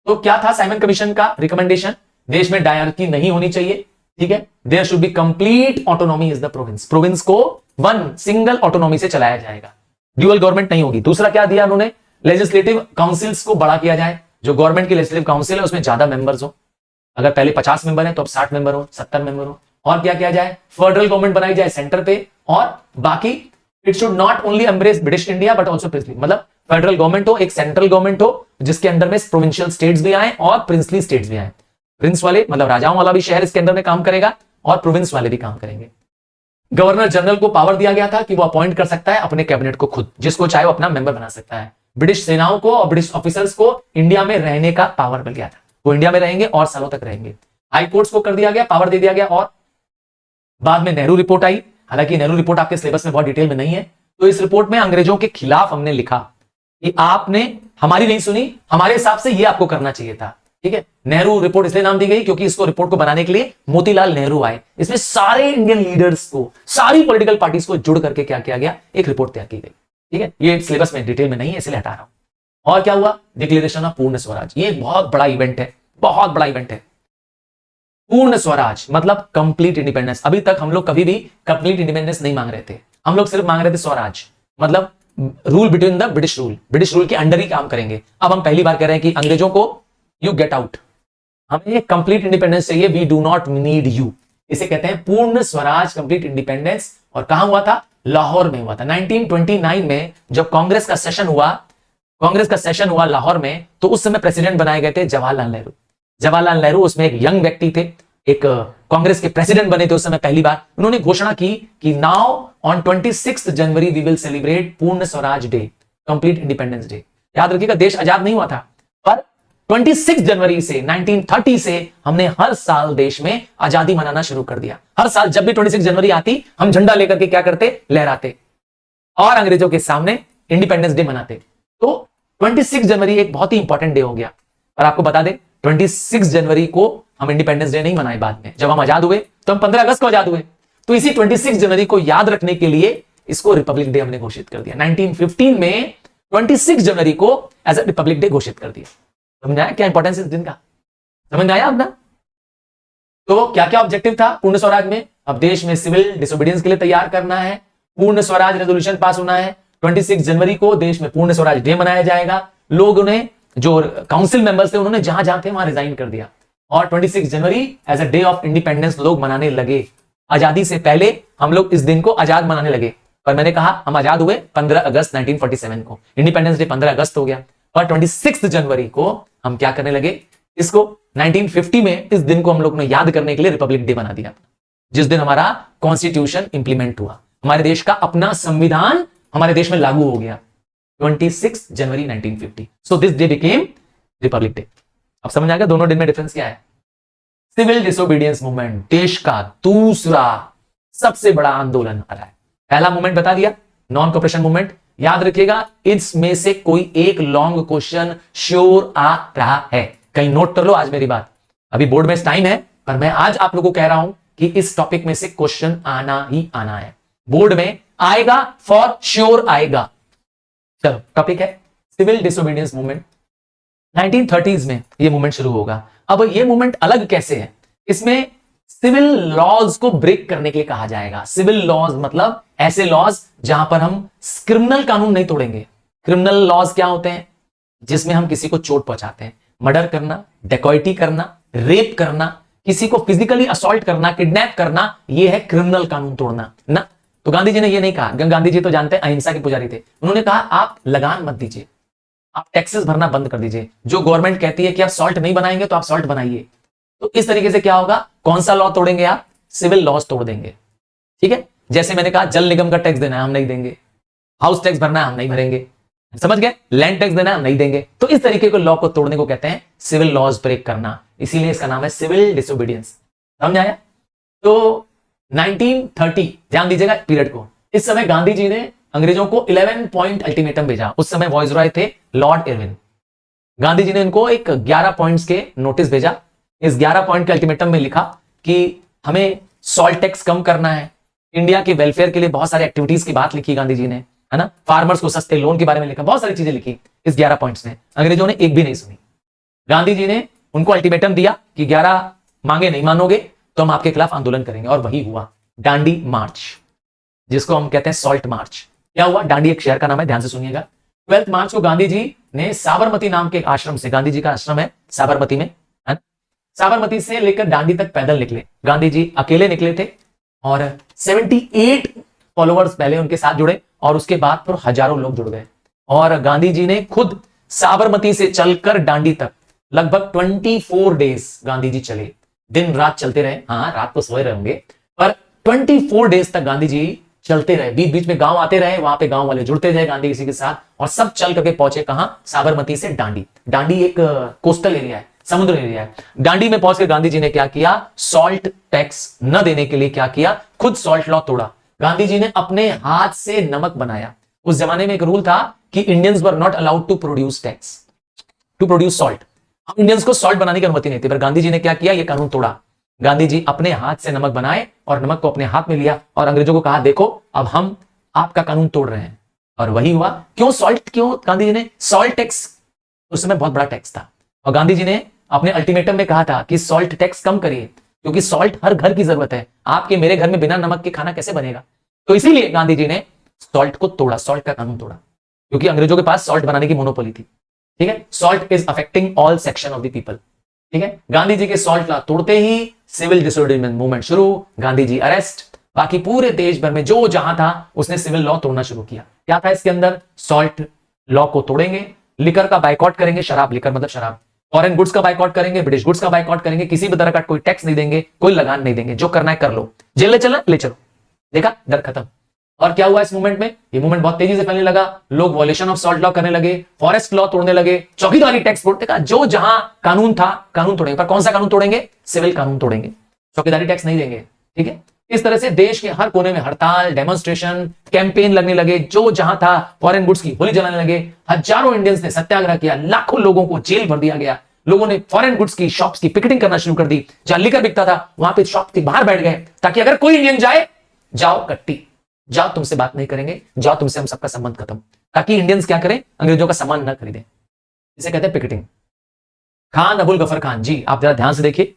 तो क्या था साइमन कमीशन का रिकमेंडेशन? देश में डायनार्की नहीं होनी चाहिए, ठीक है, there should be complete autonomy is the province, province को वन सिंगल ऑटोनॉमी से चलाया जाएगा, ड्यूअल गवर्नमेंट नहीं होगी। दूसरा क्या दिया उन्होंने? लेजिस्लेटिव काउंसिल्स को बड़ा किया जाए, जो गवर्नमेंट की लेजिस्लेटिव काउंसिल है उसमें ज्यादा मेंबर्स हो, अगर पहले 50 मेंबर है तो अब 60 मेंबर हो, 70 मेंबर हो। और क्या किया जाए? फेडरल गवर्नमेंट बनाई जाए सेंटर पे, और बाकी it should not only embrace British India but also princely, मतलब फेडरल गवर्नमेंट हो, एक सेंट्रल गवर्नमेंट हो जिसके अंदर में प्रोविंशियल स्टेट्स भी आए और प्रिंसली स्टेट्स भी आए। प्रिंस वाले मतलब राजाओं वाला भी शहर इसके अंदर में काम करेगा और प्रोविंस वाले भी काम करेंगे। गवर्नर जनरल को पावर दिया गया था कि वो अपॉइंट कर सकता है अपने कैबिनेट को खुद, जिसको चाहे वो अपना मेंबर बना सकता है। ब्रिटिश सेनाओं को और ब्रिटिश ऑफिसर्स को इंडिया में रहने का पावर मिल गया था, वो इंडिया में रहेंगे और सालों तक रहेंगे। हाई कोर्ट्स को कर दिया गया, पावर दे दिया गया। और बाद में नेहरू रिपोर्ट आई, हालांकि नेहरू रिपोर्ट आपके सिलेबस में बहुत डिटेल में नहीं है, तो इस रिपोर्ट में अंग्रेजों के खिलाफ हमने लिखा कि आपने हमारी नहीं सुनी, हमारे हिसाब से ये आपको करना चाहिए था, ठीक है। नेहरू रिपोर्ट इसलिए नाम दी गई क्योंकि इसको रिपोर्ट को बनाने के लिए मोतीलाल नेहरू आए, इसमें सारे इंडियन लीडर्स को, सारी पॉलिटिकल पार्टीज को जुड़ करके क्या किया गया, एक रिपोर्ट तैयार की गई, ठीक है। ये सिलेबस में डिटेल में नहीं है इसलिए हटा रहा हूं। और क्या हुआ? डिक्लेरेशन ऑफ पूर्ण स्वराज, ये बहुत बड़ा इवेंट है, बहुत बड़ा इवेंट है। पूर्ण स्वराज मतलब कंप्लीट इंडिपेंडेंस। अभी तक हम लोग कभी भी कंप्लीट इंडिपेंडेंस नहीं मांग रहे थे, हम लोग सिर्फ मांग रहे थे स्वराज, मतलब rule between the British rule, British rule के अंडर ही काम करेंगे। अब हम पहली बार कह रहे हैं कि अंग्रेजों को यू गेट आउट, हमें कंप्लीट इंडिपेंडेंस चाहिए, we do not need you. इसे कहते हैं पूर्ण स्वराज, कंप्लीट इंडिपेंडेंस। और कहां हुआ था? लाहौर में हुआ था 1929 में, जब कांग्रेस का सेशन हुआ लाहौर में, तो उस समय प्रेसिडेंट बनाए गए थे जवाहरलाल नेहरू। जवाहरलाल नेहरू उसमें एक यंग व्यक्ति थे, एक कांग्रेस के प्रेसिडेंट बने थे उस समय पहली बार। उन्होंने घोषणा की कि now on 26 January we will celebrate Purna Swaraj day, complete independence day. याद रखिएगा, देश आजाद नहीं हुआ था, पर 26 जनवरी से 1930 से हमने हर साल देश में आजादी मनाना शुरू कर दिया। हर साल जब भी 26 जनवरी आती, हम झंडा लेकर के क्या करते? लहराते और अंग्रेजों के सामने इंडिपेंडेंस डे मनाते। तो 26 जनवरी एक बहुत ही इंपॉर्टेंट डे हो गया। और आपको बता दें, 26 जनवरी को हम इंडिपेंडेंस डे नहीं मनाए बाद में, जब हम आजाद हुए तो हम 15 अगस्त को आजाद हुए। तो इसी 26 जनवरी को याद रखने के लिए इसको रिपब्लिक डे हमने घोषित कर दिया। 1915 में 26 जनवरी को एज ए रिपब्लिक डे घोषित कर दिया। समझ आया क्या इंपॉर्टेंस इस दिन का? समझ आया अपना? तो क्या क्या ऑब्जेक्टिव था पूर्ण स्वराज में? अब देश में सिविल डिसोबीडियंस के लिए तैयार करना है, पूर्ण स्वराज रेजोल्यूशन पास होना है, 26 जनवरी को देश में पूर्ण स्वराज डे मनाया जाएगा। लोगों ने, जो काउंसिल मेंबर्स थे, उन्होंने जहां जहां थे वहां रिजाइन कर दिया और 26 जनवरी as a day of independence लोग मनाने लगे। आजादी से पहले हम लोग इस दिन को आजाद मनाने लगे, पर मैंने कहा हम आजाद हुए 15 अगस्त 1947 को, इंडिपेंडेंस डे 15 अगस्त हो गया। और 26 जनवरी को हम क्या करने लगे? इसको 1950 में इस दिन को हम लोग ने याद करने के लिए रिपब्लिक डे बना दिया, जिस दिन हमारा कॉन्स्टिट्यूशन इंप्लीमेंट हुआ, हमारे देश का अपना संविधान हमारे देश में लागू हो गया 26 जनवरी 1950। So this day became Republic day. अब समझ आ गया दोनों दिन में डिफरेंस क्या है? सिविल डिसोबीडियंस मूवमेंट देश का दूसरा सबसे बड़ा आंदोलन आ रहा है। पहला मूवमेंट बता दिया, नॉन कोऑपरेशन मूवमेंट। याद रखिएगा, इसमें से कोई एक लॉन्ग क्वेश्चन श्योर आ रहा है, कहीं नोट कर लो आज मेरी बात। अभी बोर्ड में टाइम है, पर मैं आज आप लोगों को कह रहा हूं कि इस टॉपिक में से क्वेश्चन आना ही आना है, बोर्ड में आएगा, फॉर श्योर आएगा। चलो, टॉपिक है सिविल डिसोबीडियंस मूवमेंट। 1930s में ये मूवमेंट शुरू होगा। अब ये मूवमेंट अलग कैसे है? इसमें सिविल लॉज को ब्रेक करने के लिए कहा जाएगा। सिविल लॉज मतलब ऐसे लॉज जहां पर हम क्रिमिनल कानून नहीं तोड़ेंगे। क्रिमिनल लॉज क्या होते हैं? जिसमें हम किसी को चोट पहुंचाते हैं, मर्डर करना, डेकॉइटी करना, रेप करना, किसी को फिजिकली असॉल्ट करना, किडनैप करना, यह है क्रिमिनल कानून तोड़ना ना। तो गांधी जी ने यह नहीं कहा, गांधी जी तो जानते हैं अहिंसा के पुजारी थे। उन्होंने कहा आप लगान मत दीजिए, आप टैक्सेस भरना बंद कर दीजिए। जो गवर्नमेंट कहती है कि आप सॉल्ट नहीं बनाएंगे तो आप सॉल्ट बनाइए। तो इस तरीके से क्या होगा? कौन सा लॉ तोड़ेंगे आप? सिविल लॉज तोड़ देंगे, ठीक है। जैसे मैंने कहा जल निगम का टैक्स देना है, हम नहीं देंगे। हाउस टैक्स भरना है, हम नहीं भरेंगे। समझ गए? लैंड टैक्स देना है, हम नहीं देंगे। तो इस तरीके के लॉ को तोड़ने को कहते हैं सिविल लॉज ब्रेक करना, इसीलिए इसका नाम है सिविल डिसोबीडियंस। समझ आया? तो 1930, ध्यान दीजिएगा पीरियड को। इस समय गांधी जी ने अंग्रेजों को 11 पॉइंट अल्टीमेटम भेजा। उस समय वॉइसरॉय थे लॉर्ड इरविन। गांधी जी ने इनको एक 11 पॉइंट्स के नोटिस भेजा। इस 11 पॉइंट के अल्टीमेटम में लिखा कि हमें सॉल्ट टैक्स कम करना है, इंडिया के वेलफेयर के लिए बहुत सारी एक्टिविटीज की बात लिखी गांधी जी ने, है ना, फार्मर्स को सस्ते लोन के बारे में लिखा, बहुत सारी चीजें लिखी इस 11 पॉइंट्स में। अंग्रेजों ने एक भी नहीं सुनी। गांधी जी ने उनको अल्टीमेटम दिया कि 11 मांगे नहीं मानोगे तो हम आपके खिलाफ आंदोलन करेंगे, और वही हुआ डांडी मार्च, जिसको हम कहते हैं सॉल्ट मार्च। क्या हुआ? डांडी एक शहर का नाम है, ध्यान से सुनिएगा। 12 मार्च को गांधी जी ने साबरमती नाम के आश्रम से, गांधी जी का आश्रम है साबरमती में, है, साबरमती से लेकर दांडी तक पैदल निकले। गांधी जी अकेले निकले थे और 78 फॉलोअर्स पहले उनके साथ जुड़े, और उसके बाद फिर हजारों लोग जुड़ गए। और गांधी जी ने खुद साबरमती से चलकर दांडी तक लगभग 24 डेज गांधी जी चले, दिन रात चलते रहे। हाँ, रात को सोए रहे होंगे, पर 24 डेज तक गांधी जी चलते रहे। बीच बीच में गांव आते रहे, वहां पे गांव वाले जुड़ते रहे गांधी जी के साथ, और सब चल करके पहुंचे कहां? साबरमती से दांडी। दांडी एक कोस्टल एरिया है, समुद्र एरिया है। दांडी में पहुंचकर गांधी जी ने क्या किया? सॉल्ट टैक्स न देने के लिए क्या किया? खुद सॉल्ट लॉ तोड़ा। गांधी जी ने अपने हाथ से नमक बनाया। उस जमाने में एक रूल था कि Indians were not allowed to produce tax, to produce salt. हम इंडियंस को सॉल्ट बनाने की अनुमति नहीं थी, पर गांधी जी ने क्या किया? यह कानून तोड़ा। गांधी जी अपने हाथ से नमक बनाए और नमक को अपने हाथ में लिया और अंग्रेजों को कहा, देखो अब हम आपका कानून तोड़ रहे हैं। और वही हुआ। क्यों सॉल्ट? क्यों गांधी जी ने सॉल्ट टैक्स? उस समय बहुत बड़ा टैक्स था, और गांधी जी ने अपने अल्टीमेटम में कहा था कि सॉल्ट टैक्स कम करिए, क्योंकि सॉल्ट हर घर की जरूरत है। आपके मेरे घर में बिना नमक के खाना कैसे बनेगा? तो इसीलिए गांधी जी ने सॉल्ट को तोड़ा, सॉल्ट का कानून तोड़ा, क्योंकि अंग्रेजों के पास सॉल्ट बनाने की मोनोपोली थी। ठीक है, salt is affecting all section of the people. ठीक है, गांधी जी के सॉल्ट लॉ तोड़ते ही सिविल डिसोबीडियंस मूवमेंट शुरू, गांधी जी अरेस्ट। बाकी पूरे देश भर में जो जहां था उसने सिविल लॉ तोड़ना शुरू किया। क्या था इसके अंदर? सॉल्ट लॉ को तोड़ेंगे, लिकर का बाइकआउट करेंगे, शराब, लिकर मतलब शराब, फॉरेन गुड्स का बाइकआउट करेंगे, ब्रिटिश गुड्स का बाइकआउट करेंगे, किसी भी तरह का कोई टैक्स नहीं देंगे, कोई लगान नहीं देंगे, जो करना है कर लो, जेल ले चलना ले चलो। देखा, डर खत्म। और क्या हुआ इस मूवमेंट में? ये मूवमेंट बहुत तेजी से फैलने लगा, लोग वॉल्यूशन ऑफ सॉल्ट लॉ करने लगे, फॉरेस्ट लॉ तोड़ने लगे, चौकीदारी टैक्स तोड़ने का, जो जहां कानून था कानून तोड़ेंगे। पर कौन सा कानून तोड़ेंगे? सिविल कानून तोड़ेंगे, चौकीदारी टैक्स नहीं देंगे। ठीक है, इस तरह से देश के हर कोने में हड़ताल, डेमोन्स्ट्रेशन, कैंपेन लगने लगे, जो जहां था फॉरेन गुड्स की होली जलाने लगे। हजारों इंडियंस ने सत्याग्रह किया, लाखों लोगों को जेल भर दिया गया। लोगों ने फॉरेन गुड्स की शॉप्स की पिकेटिंग करना शुरू कर दी। जहां लिकर बिकता था वहां पे शॉप के बाहर बैठ गए, ताकि अगर कोई इंडियन जाए, जाओ कट्टी, जाओ तुमसे बात नहीं करेंगे, जाओ तुमसे हम सबका संबंध खत्म, ताकि इंडियंस क्या करें? अंग्रेजों का सामान न खरीदें। इसे कहते हैं पिकेटिंग। खान अबुल गफर खान जी, आप जरा ध्यान से देखिए,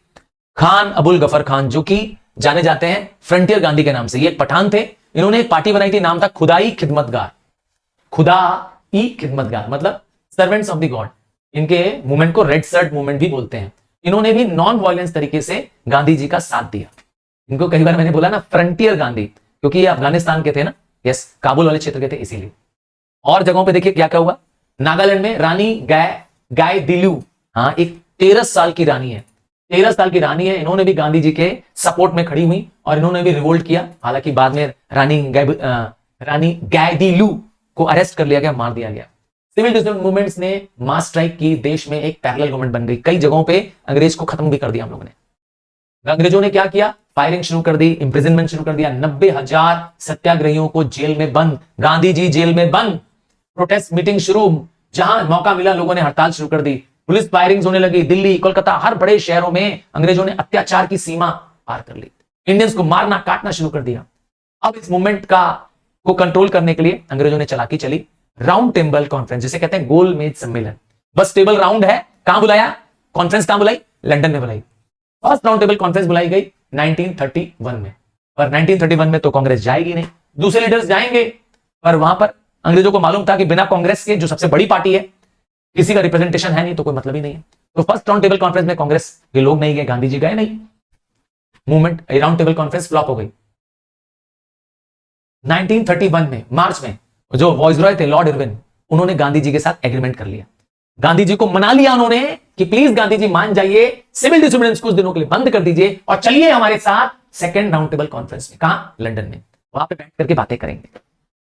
खान अबुल गफर खान, जो कि जाने जाते हैं फ्रंटियर गांधी के नाम से, ये एक पठान थे। इन्होंने एक पार्टी बनाई थी, नाम था खुदाई खिदमतगार। खुदाई खिदमतगार मतलब सर्वेंट्स ऑफ द गॉड। इनके मूवमेंट को रेड शर्ट मूवमेंट भी बोलते हैं। इन्होंने भी नॉन वायलेंस तरीके से गांधी जी का साथ दिया। इनको कई बार मैंने बोला ना फ्रंटियर गांधी, क्योंकि ये अफगानिस्तान के थे ना, यस, काबुल वाले क्षेत्र के थे, इसीलिए। और जगहों पे देखिए क्या क्या हुआ। नागालैंड में रानी गाय दिल्यू, हाँ, एक 13 साल की रानी है, 13 साल की रानी है। इन्होंने भी गांधी जी के सपोर्ट में खड़ी हुई और इन्होंने भी रिवोल्ट किया। हालांकि बाद में रानी गायदिलू को अरेस्ट कर लिया गया, मार दिया गया। सिविल डिसोबीडियंस मूवमेंट्स ने मास स्ट्राइक की, देश में एक पैरेलल गवर्नमेंट बन गई। कई जगहों पे अंग्रेज को खत्म भी कर दिया हम लोगों ने। अंग्रेजों ने क्या किया? फायरिंग शुरू कर दी, इंप्रिजनमेंट शुरू कर दिया। 90,000 सत्याग्रहियों को जेल में बंद, गांधी जी जेल में बंद। प्रोटेस्ट मीटिंग शुरू, जहां मौका मिला लोगों ने हड़ताल शुरू कर दी। पुलिस फायरिंग्स होने लगी, दिल्ली, कोलकाता, हर बड़े शहरों में अंग्रेजों ने अत्याचार की सीमा पार कर ली, इंडियंस को मारना काटना शुरू कर दिया। अब इस मूवमेंट को कंट्रोल करने के लिए अंग्रेजों ने चालाकी चली, राउंड टेबल कॉन्फ्रेंस, जिसे कहते हैं गोल मेज सम्मेलन। बस टेबल राउंड है, कहां बुलाया? कॉन्फ्रेंस कहां बुलाई? लंदन में बुलाई। फर्स्ट राउंड टेबल कॉन्फ्रेंस बुलाई गई 1931 में। पर 1931 में तो कांग्रेस जाएगी नहीं, दूसरे लीडर्स जाएंगे, पर वहां पर अंग्रेजों को मालूम था कि बिना कांग्रेस के, जो सबसे बड़ी पार्टी है, किसी का रिप्रेजेंटेशन है नहीं, तो कोई मतलब ही नहीं है। तो फर्स्ट राउंड टेबल कॉन्फ्रेंस में कांग्रेस के लोग नहीं गए, गांधी जी गए नहीं, movement round table conference flop हो गई। 1931 में मार्च में जो वॉइसरॉय थे लॉर्ड इरविन, उन्होंने गांधी जी के साथ एग्रीमेंट कर लिया। गांधी जी को मना लिया उन्होंने कि प्लीज गांधी जी मान जाइए, सिविल डिसोबीडियंस कुछ दिनों के लिए बंद कर दीजिए और चलिए हमारे साथ सेकंड राउंड टेबल कॉन्फ्रेंस में। कहां? लंदन में। वहां पे बैठ करके बातें करेंगे।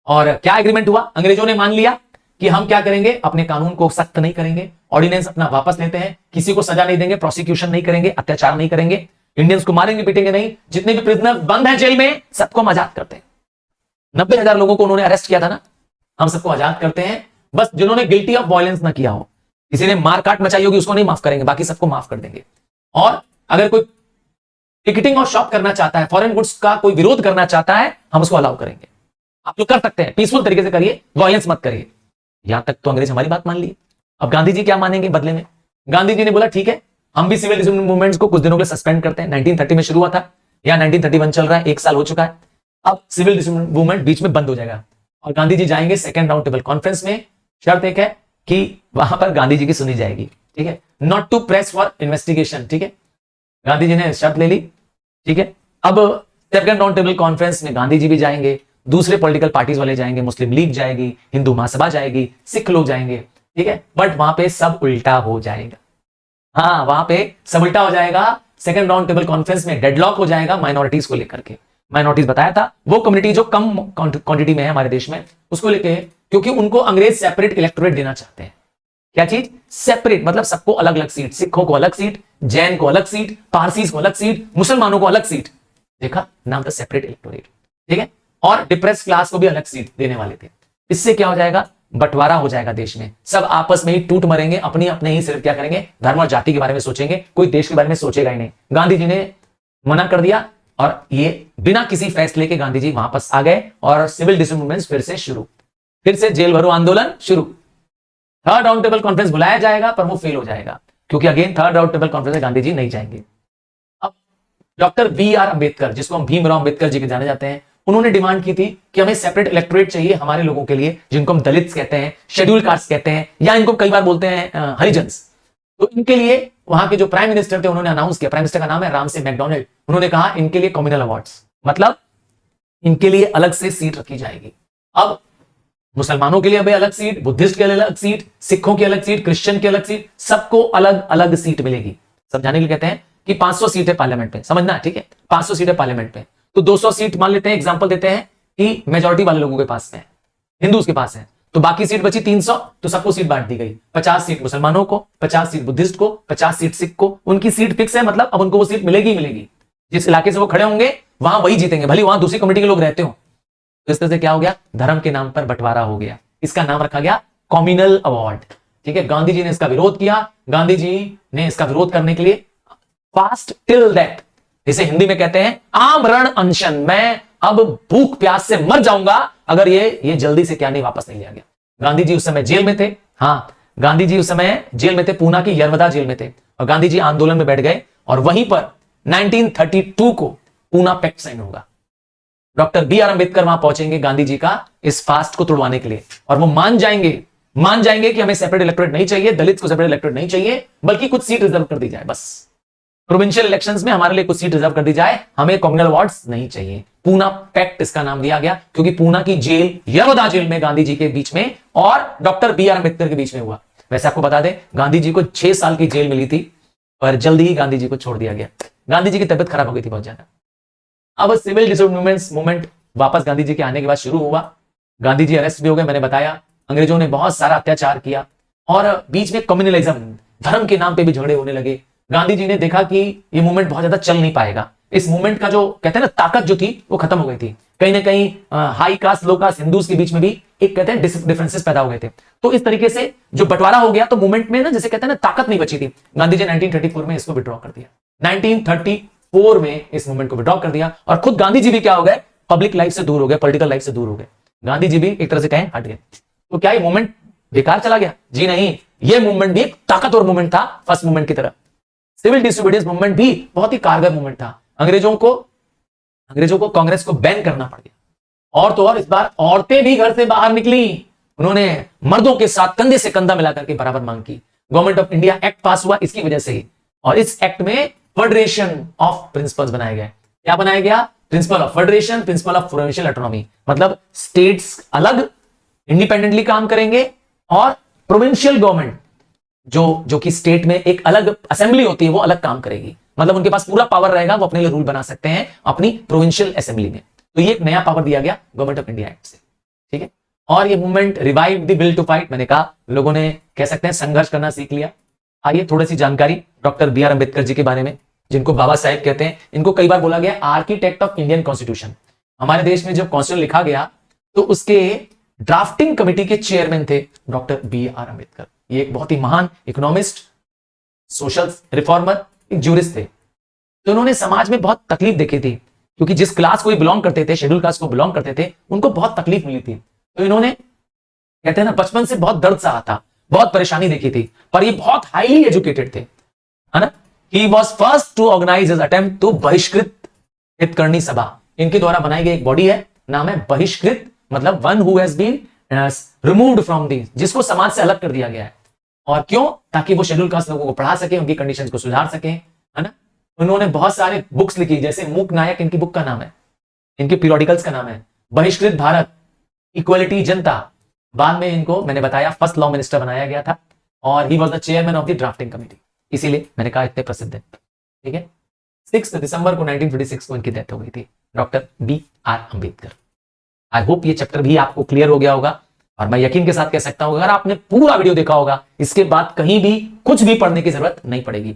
और क्या एग्रीमेंट हुआ? अंग्रेजों ने मान लिया कि हम क्या करेंगे, अपने कानून को सख्त नहीं करेंगे, ऑर्डिनेंस अपना वापस लेते हैं, किसी को सजा नहीं देंगे, प्रोसिक्यूशन नहीं करेंगे, अत्याचार नहीं करेंगे, इंडियंस को मारेंगे पीटेंगे नहीं, जितने भी प्रिजनर बंद हैं जेल में सबको हम आजाद करते हैं। 90,000 लोगों को उन्होंने अरेस्ट किया था ना, हम सबको आजाद करते हैं। बस जिन्होंने गिल्टी ऑफ वायलेंस ना किया हो, किसी ने मारकाट मचाई होगी उसको नहीं माफ करेंगे, बाकी सबको माफ कर देंगे। और अगर कोई टिकटिंग और शॉप करना चाहता है, फॉरेन गुड्स का कोई विरोध करना चाहता है, हम उसको अलाउ करेंगे। आप लोग कर सकते हैं, पीसफुल तरीके से करिए, वायलेंस मत करिए। यहां तक तो अंग्रेज हमारी बात मान ली। अब गांधी जी क्या मानेंगे बदले में? गांधी जी ने बोला ठीक है, हम भी सिविल मूवमेंट्स को कुछ दिनों के लिए सस्पेंड करते हैं। 1930 में शुरू हुआ था, या 1931 चल रहा है, 1 साल हो चुका है। अब सिविल मूवमेंट बीच में बंद हो जाएगा और गांधी जी जाएंगे सेकेंड राउंड टेबल कॉन्फ्रेंस में। शर्त एक है कि वहां पर गांधी जी की सुनी जाएगी, ठीक है, not to press for investigation, ठीक है। गांधी जी ने शर्त ले ली, ठीक है। अब सेकेंड राउंड टेबल कॉन्फ्रेंस में गांधी जी भी जाएंगे, दूसरे पॉलिटिकल पार्टीज वाले जाएंगे, मुस्लिम लीग जाएगी, हिंदू महासभा जाएगी, सिख लोग जाएंगे, ठीक है। बट वहां पे सब उल्टा हो जाएगा। हाँ, वहां पे सब उल्टा हो जाएगा। सेकंड राउंड टेबल कॉन्फ्रेंस में डेडलॉक हो जाएगा माइनॉरिटीज को लेकर के। माइनॉरिटीज बताया था, वो कम्युनिटी जो कम क्वांटिटी में है हमारे देश में, उसको लेके, क्योंकि उनको अंग्रेज सेपरेट इलेक्टोरेट देना चाहते हैं। क्या चीज? सेपरेट, मतलब सबको अलग अलग सीट, सिखों को अलग सीट, जैन को अलग सीट, पारसीज को अलग सीट, मुसलमानों को अलग सीट। देखा, नाम था सेपरेट इलेक्टोरेट, ठीक है। और डिप्रेस क्लास को भी अलग सीट देने वाले थे। इससे क्या हो जाएगा? बंटवारा हो जाएगा देश में, सब आपस में ही टूट मरेंगे, अपनी अपने ही सिर्फ क्या करेंगे, धर्म और जाति के बारे में सोचेंगे, कोई देश के बारे में सोचेगा ही नहीं। गांधी जी ने मना कर दिया और ये बिना किसी फैसले के गांधी जी वापस आ गए और सिविल डिसोबीडियंस फिर से शुरू, फिर से जेल भरो आंदोलन शुरू। थर्ड राउंड टेबल कॉन्फ्रेंस बुलाया जाएगा पर वो फेल हो जाएगा, क्योंकि again third round table conference में गांधी जी नहीं जाएंगे। अब डॉक्टर BR अम्बेडकर, जिसको हम भीमराव अम्बेडकर जी के जाने जाते हैं, उन्होंने डिमांड की थी कि हमें सेपरेट इलेक्टोरेट चाहिए हमारे लोगों के लिए, जिनको हम दलित्स कहते हैं, शेड्यूल कास्ट कहते हैं, या इनको कई बार बोलते हैं हरिजन्स। तो इनके लिए वहां के जो प्राइम मिनिस्टर थे उन्होंने अनाउंस किया, प्राइम मिनिस्टर का नाम है रामसे मैकडॉनल्ड। उन्होंने कहा इनके लिए कम्युनल अवार्ड्स, मतलब इनके लिए अलग से सीट रखी जाएगी। अब मुसलमानों के लिए अभी अलग सीट, बुद्धिस्ट के लिए अलग सीट, सिखों की अलग सीट, क्रिश्चियन की अलग सीट, सबको अलग अलग सीट मिलेगी। समझाने के लिए कहते हैं कि 500 सीट है पार्लियामेंट में, समझना, ठीक है, 500 सीट है पार्लियामेंट में, तो 200 सीट मान लेते हैं, एग्जांपल देते हैं कि मेजॉरिटी वाले लोगों के पास है, हिंदूज के पास है, तो बाकी सीट बची 300, तो सबको सीट बांट दी गई। 50 सीट मुसलमानों को, 50 सीट बुद्धिस्ट को, 50 सीट सिख को। उनकी सीट फिक्स है, मतलब अब उनको वो सीट मिलेगी ही मिलेगी। जिस इलाके से वो खड़े होंगे वहां वही जीतेंगे, भले वहां दूसरी कम्युनिटी के लोग रहते हो। तो इस तरह से क्या हो गया? धर्म के नाम पर बंटवारा हो गया। इसका नाम रखा गया कम्युनल अवार्ड, ठीक है। गांधी जी ने इसका विरोध किया। गांधी जी ने इसका विरोध करने के लिए फास्ट टिल डेथ, जिसे हिंदी में कहते हैं आमरण अनशन, मैं अब भूख प्यास से मर जाऊंगा अगर ये जल्दी से क्या नहीं वापस नहीं लिया गया। गांधी जी उस समय जेल में थे। हाँ, गांधी जी उस समय जेल में थे, पूना की यरवदा जेल में थे, और गांधी जी आंदोलन में बैठ गए और वहीं पर 1932 को पूना पैक्ट साइन होगा। डॉक्टर BR अम्बेडकर वहां पहुंचेंगे गांधी जी का इस फास्ट को तोड़वाने के लिए, और वो मान जाएंगे कि हमें सेपरेट इलेक्टोरेट नहीं चाहिए, दलित को सेपरेट इलेक्टोरेट नहीं चाहिए, बल्कि कुछ सीट रिजर्व कर दी जाए, बस प्रोविंशियल इलेक्शंस में हमारे लिए कुछ सीट रिजर्व कर दी जाए, हमें कम्युनल अवार्ड्स नहीं चाहिए। पूना पैक्ट इसका नाम दिया गया, क्योंकि पूना की जेल यरवदा जेल में गांधी जी के बीच में और डॉक्टर BR अम्बेडकर के बीच में हुआ। वैसे आपको बता दें, गांधी जी को 6 साल की जेल मिली थी और जल्दी ही गांधी जी को छोड़ दिया गया। गांधी जी की तबियत खराब हो गई थी बहुत ज्यादा। अब सिविल डिसोबीडियंस मूवमेंट वापस गांधी जी के आने के बाद शुरू हुआ। गांधी जी अरेस्ट भी हो गए, मैंने बताया, अंग्रेजों ने बहुत सारा अत्याचार किया और बीच में कम्युनलिज्म, धर्म के नाम पे भी झगड़े होने लगे। गांधी जी ने देखा कि ये मूवमेंट बहुत ज्यादा चल नहीं पाएगा, इस मूवमेंट का जो कहते हैं ना ताकत जो थी वो खत्म हो गई थी। कहीं ना कहीं हाई कास्ट लो कास्ट हिंदूज के बीच में भी एक कहते हैं डिफरेंसेस पैदा हो गए थे। तो इस तरीके से जो बंटवारा हो गया, तो मूवमेंट में ना जैसे कहते हैं ना ताकत नहीं बची थी। गांधी जी 1934 में इसको विड्रॉ कर दिया, 1934 में इस मूवमेंट को विड्रॉ कर दिया, और खुद गांधी जी भी क्या हो गए, पब्लिक लाइफ से दूर हो गए, पॉलिटिकल लाइफ से दूर हो गए। गांधी जी भी एक तरह से कहें हट गए। तो क्या ये मूवमेंट बेकार चला गया? जी नहीं, ये मूवमेंट भी एक ताकतवर मूवमेंट था फर्स्ट मूवमेंट की तरह। सिविल डिसोबीडियंस मूवमेंट भी बहुत ही कारगर मूवमेंट था। अंग्रेजों को कांग्रेस को बैन करना पड़ गया, और तो और इस बार औरतें भी घर से बाहर निकली। उन्होंने मर्दों के साथ कंधे से कंधा मिलाकर के बराबर मांग की। गवर्नमेंट ऑफ इंडिया एक्ट पास हुआ इसकी वजह से ही, और इस एक्ट में फेडरेशन ऑफ प्रिंसिपल्स बनाया गया। क्या बनाया गया? Principle of federation, principle of provincial autonomy, मतलब स्टेट्स अलग इंडिपेंडेंटली काम करेंगे, और प्रोविंशियल गवर्नमेंट जो कि स्टेट में एक अलग असेंबली होती है वो अलग काम करेगी, मतलब उनके पास पूरा पावर रहेगा, वो अपने लिए रूल बना सकते हैं अपनी प्रोविंशियल असेंबली में। तो ये एक नया पावर दिया गया गवर्नमेंट ऑफ इंडिया एक्ट से, ठीक है। और ये movement revive the will to fight, मैंने कहा लोगों ने कह सकते हैं संघर्ष करना सीख लिया। आइए थोड़ी सी जानकारी doctor B R Ambedkar ji के बारे में, जिनको बाबा साहेब कहते हैं। इनको कई बार बोला गया आर्किटेक्ट ऑफ इंडियन कॉन्स्टिट्यूशन। हमारे देश में जब कॉन्स्टिट्यूशन लिखा गया तो उसके ड्राफ्टिंग कमेटी के चेयरमैन थे डॉक्टर बी आर अम्बेडकर। ये एक बहुत ही महान इकोनॉमिस्ट, सोशल रिफॉर्मर, एक ज्यूरिस्ट थे। तो उन्होंने समाज में बहुत तकलीफ देखी थी, क्योंकि जिस क्लास को बिलोंग करते थे, शेड्यूल कास्ट को बिलोंग करते थे, उनको बहुत तकलीफ मिली थी। तो इन्होंने कहते हैं ना बचपन से बहुत दर्द सहा था, बहुत परेशानी देखी थी, पर ये बहुत हाईली एजुकेटेड थे, है ना। He was first to organise his attempt to Bahishkrit Hitakarini सभा। इनके द्वारा बनाई गई एक बॉडी है, नाम है बहिष्कृत, मतलब one who has been removed from the, जिसको समाज से अलग कर दिया गया है। और क्यों? ताकि वो शेड्यूल कास्ट लोगों को पढ़ा सके, उनकी कंडीशंस को सुधार सके, है ना। उन्होंने बहुत सारे बुक्स लिखी, जैसे मूक नायक इनकी बुक का नाम है, इनके पीरियोडिकल्स का नाम है बहिष्कृत भारत, इक्वलिटी जनता। बाद में इनको मैंने बताया फर्स्ट लॉ मिनिस्टर बनाया गया था, और he was the chairman of the drafting committee, इसीलिए मैंने कहा इतने प्रसिद्ध है। ठीक है, 6 दिसंबर को 1956 को इनकी डेथ हो गई थी, doctor B R Ambedkar. I hope ये चैप्टर भी आपको क्लियर हो गया होगा, और मैं यकीन के साथ कह सकता हूं अगर आपने पूरा वीडियो देखा होगा, इसके बाद कहीं भी कुछ भी पढ़ने की जरूरत नहीं पड़ेगी।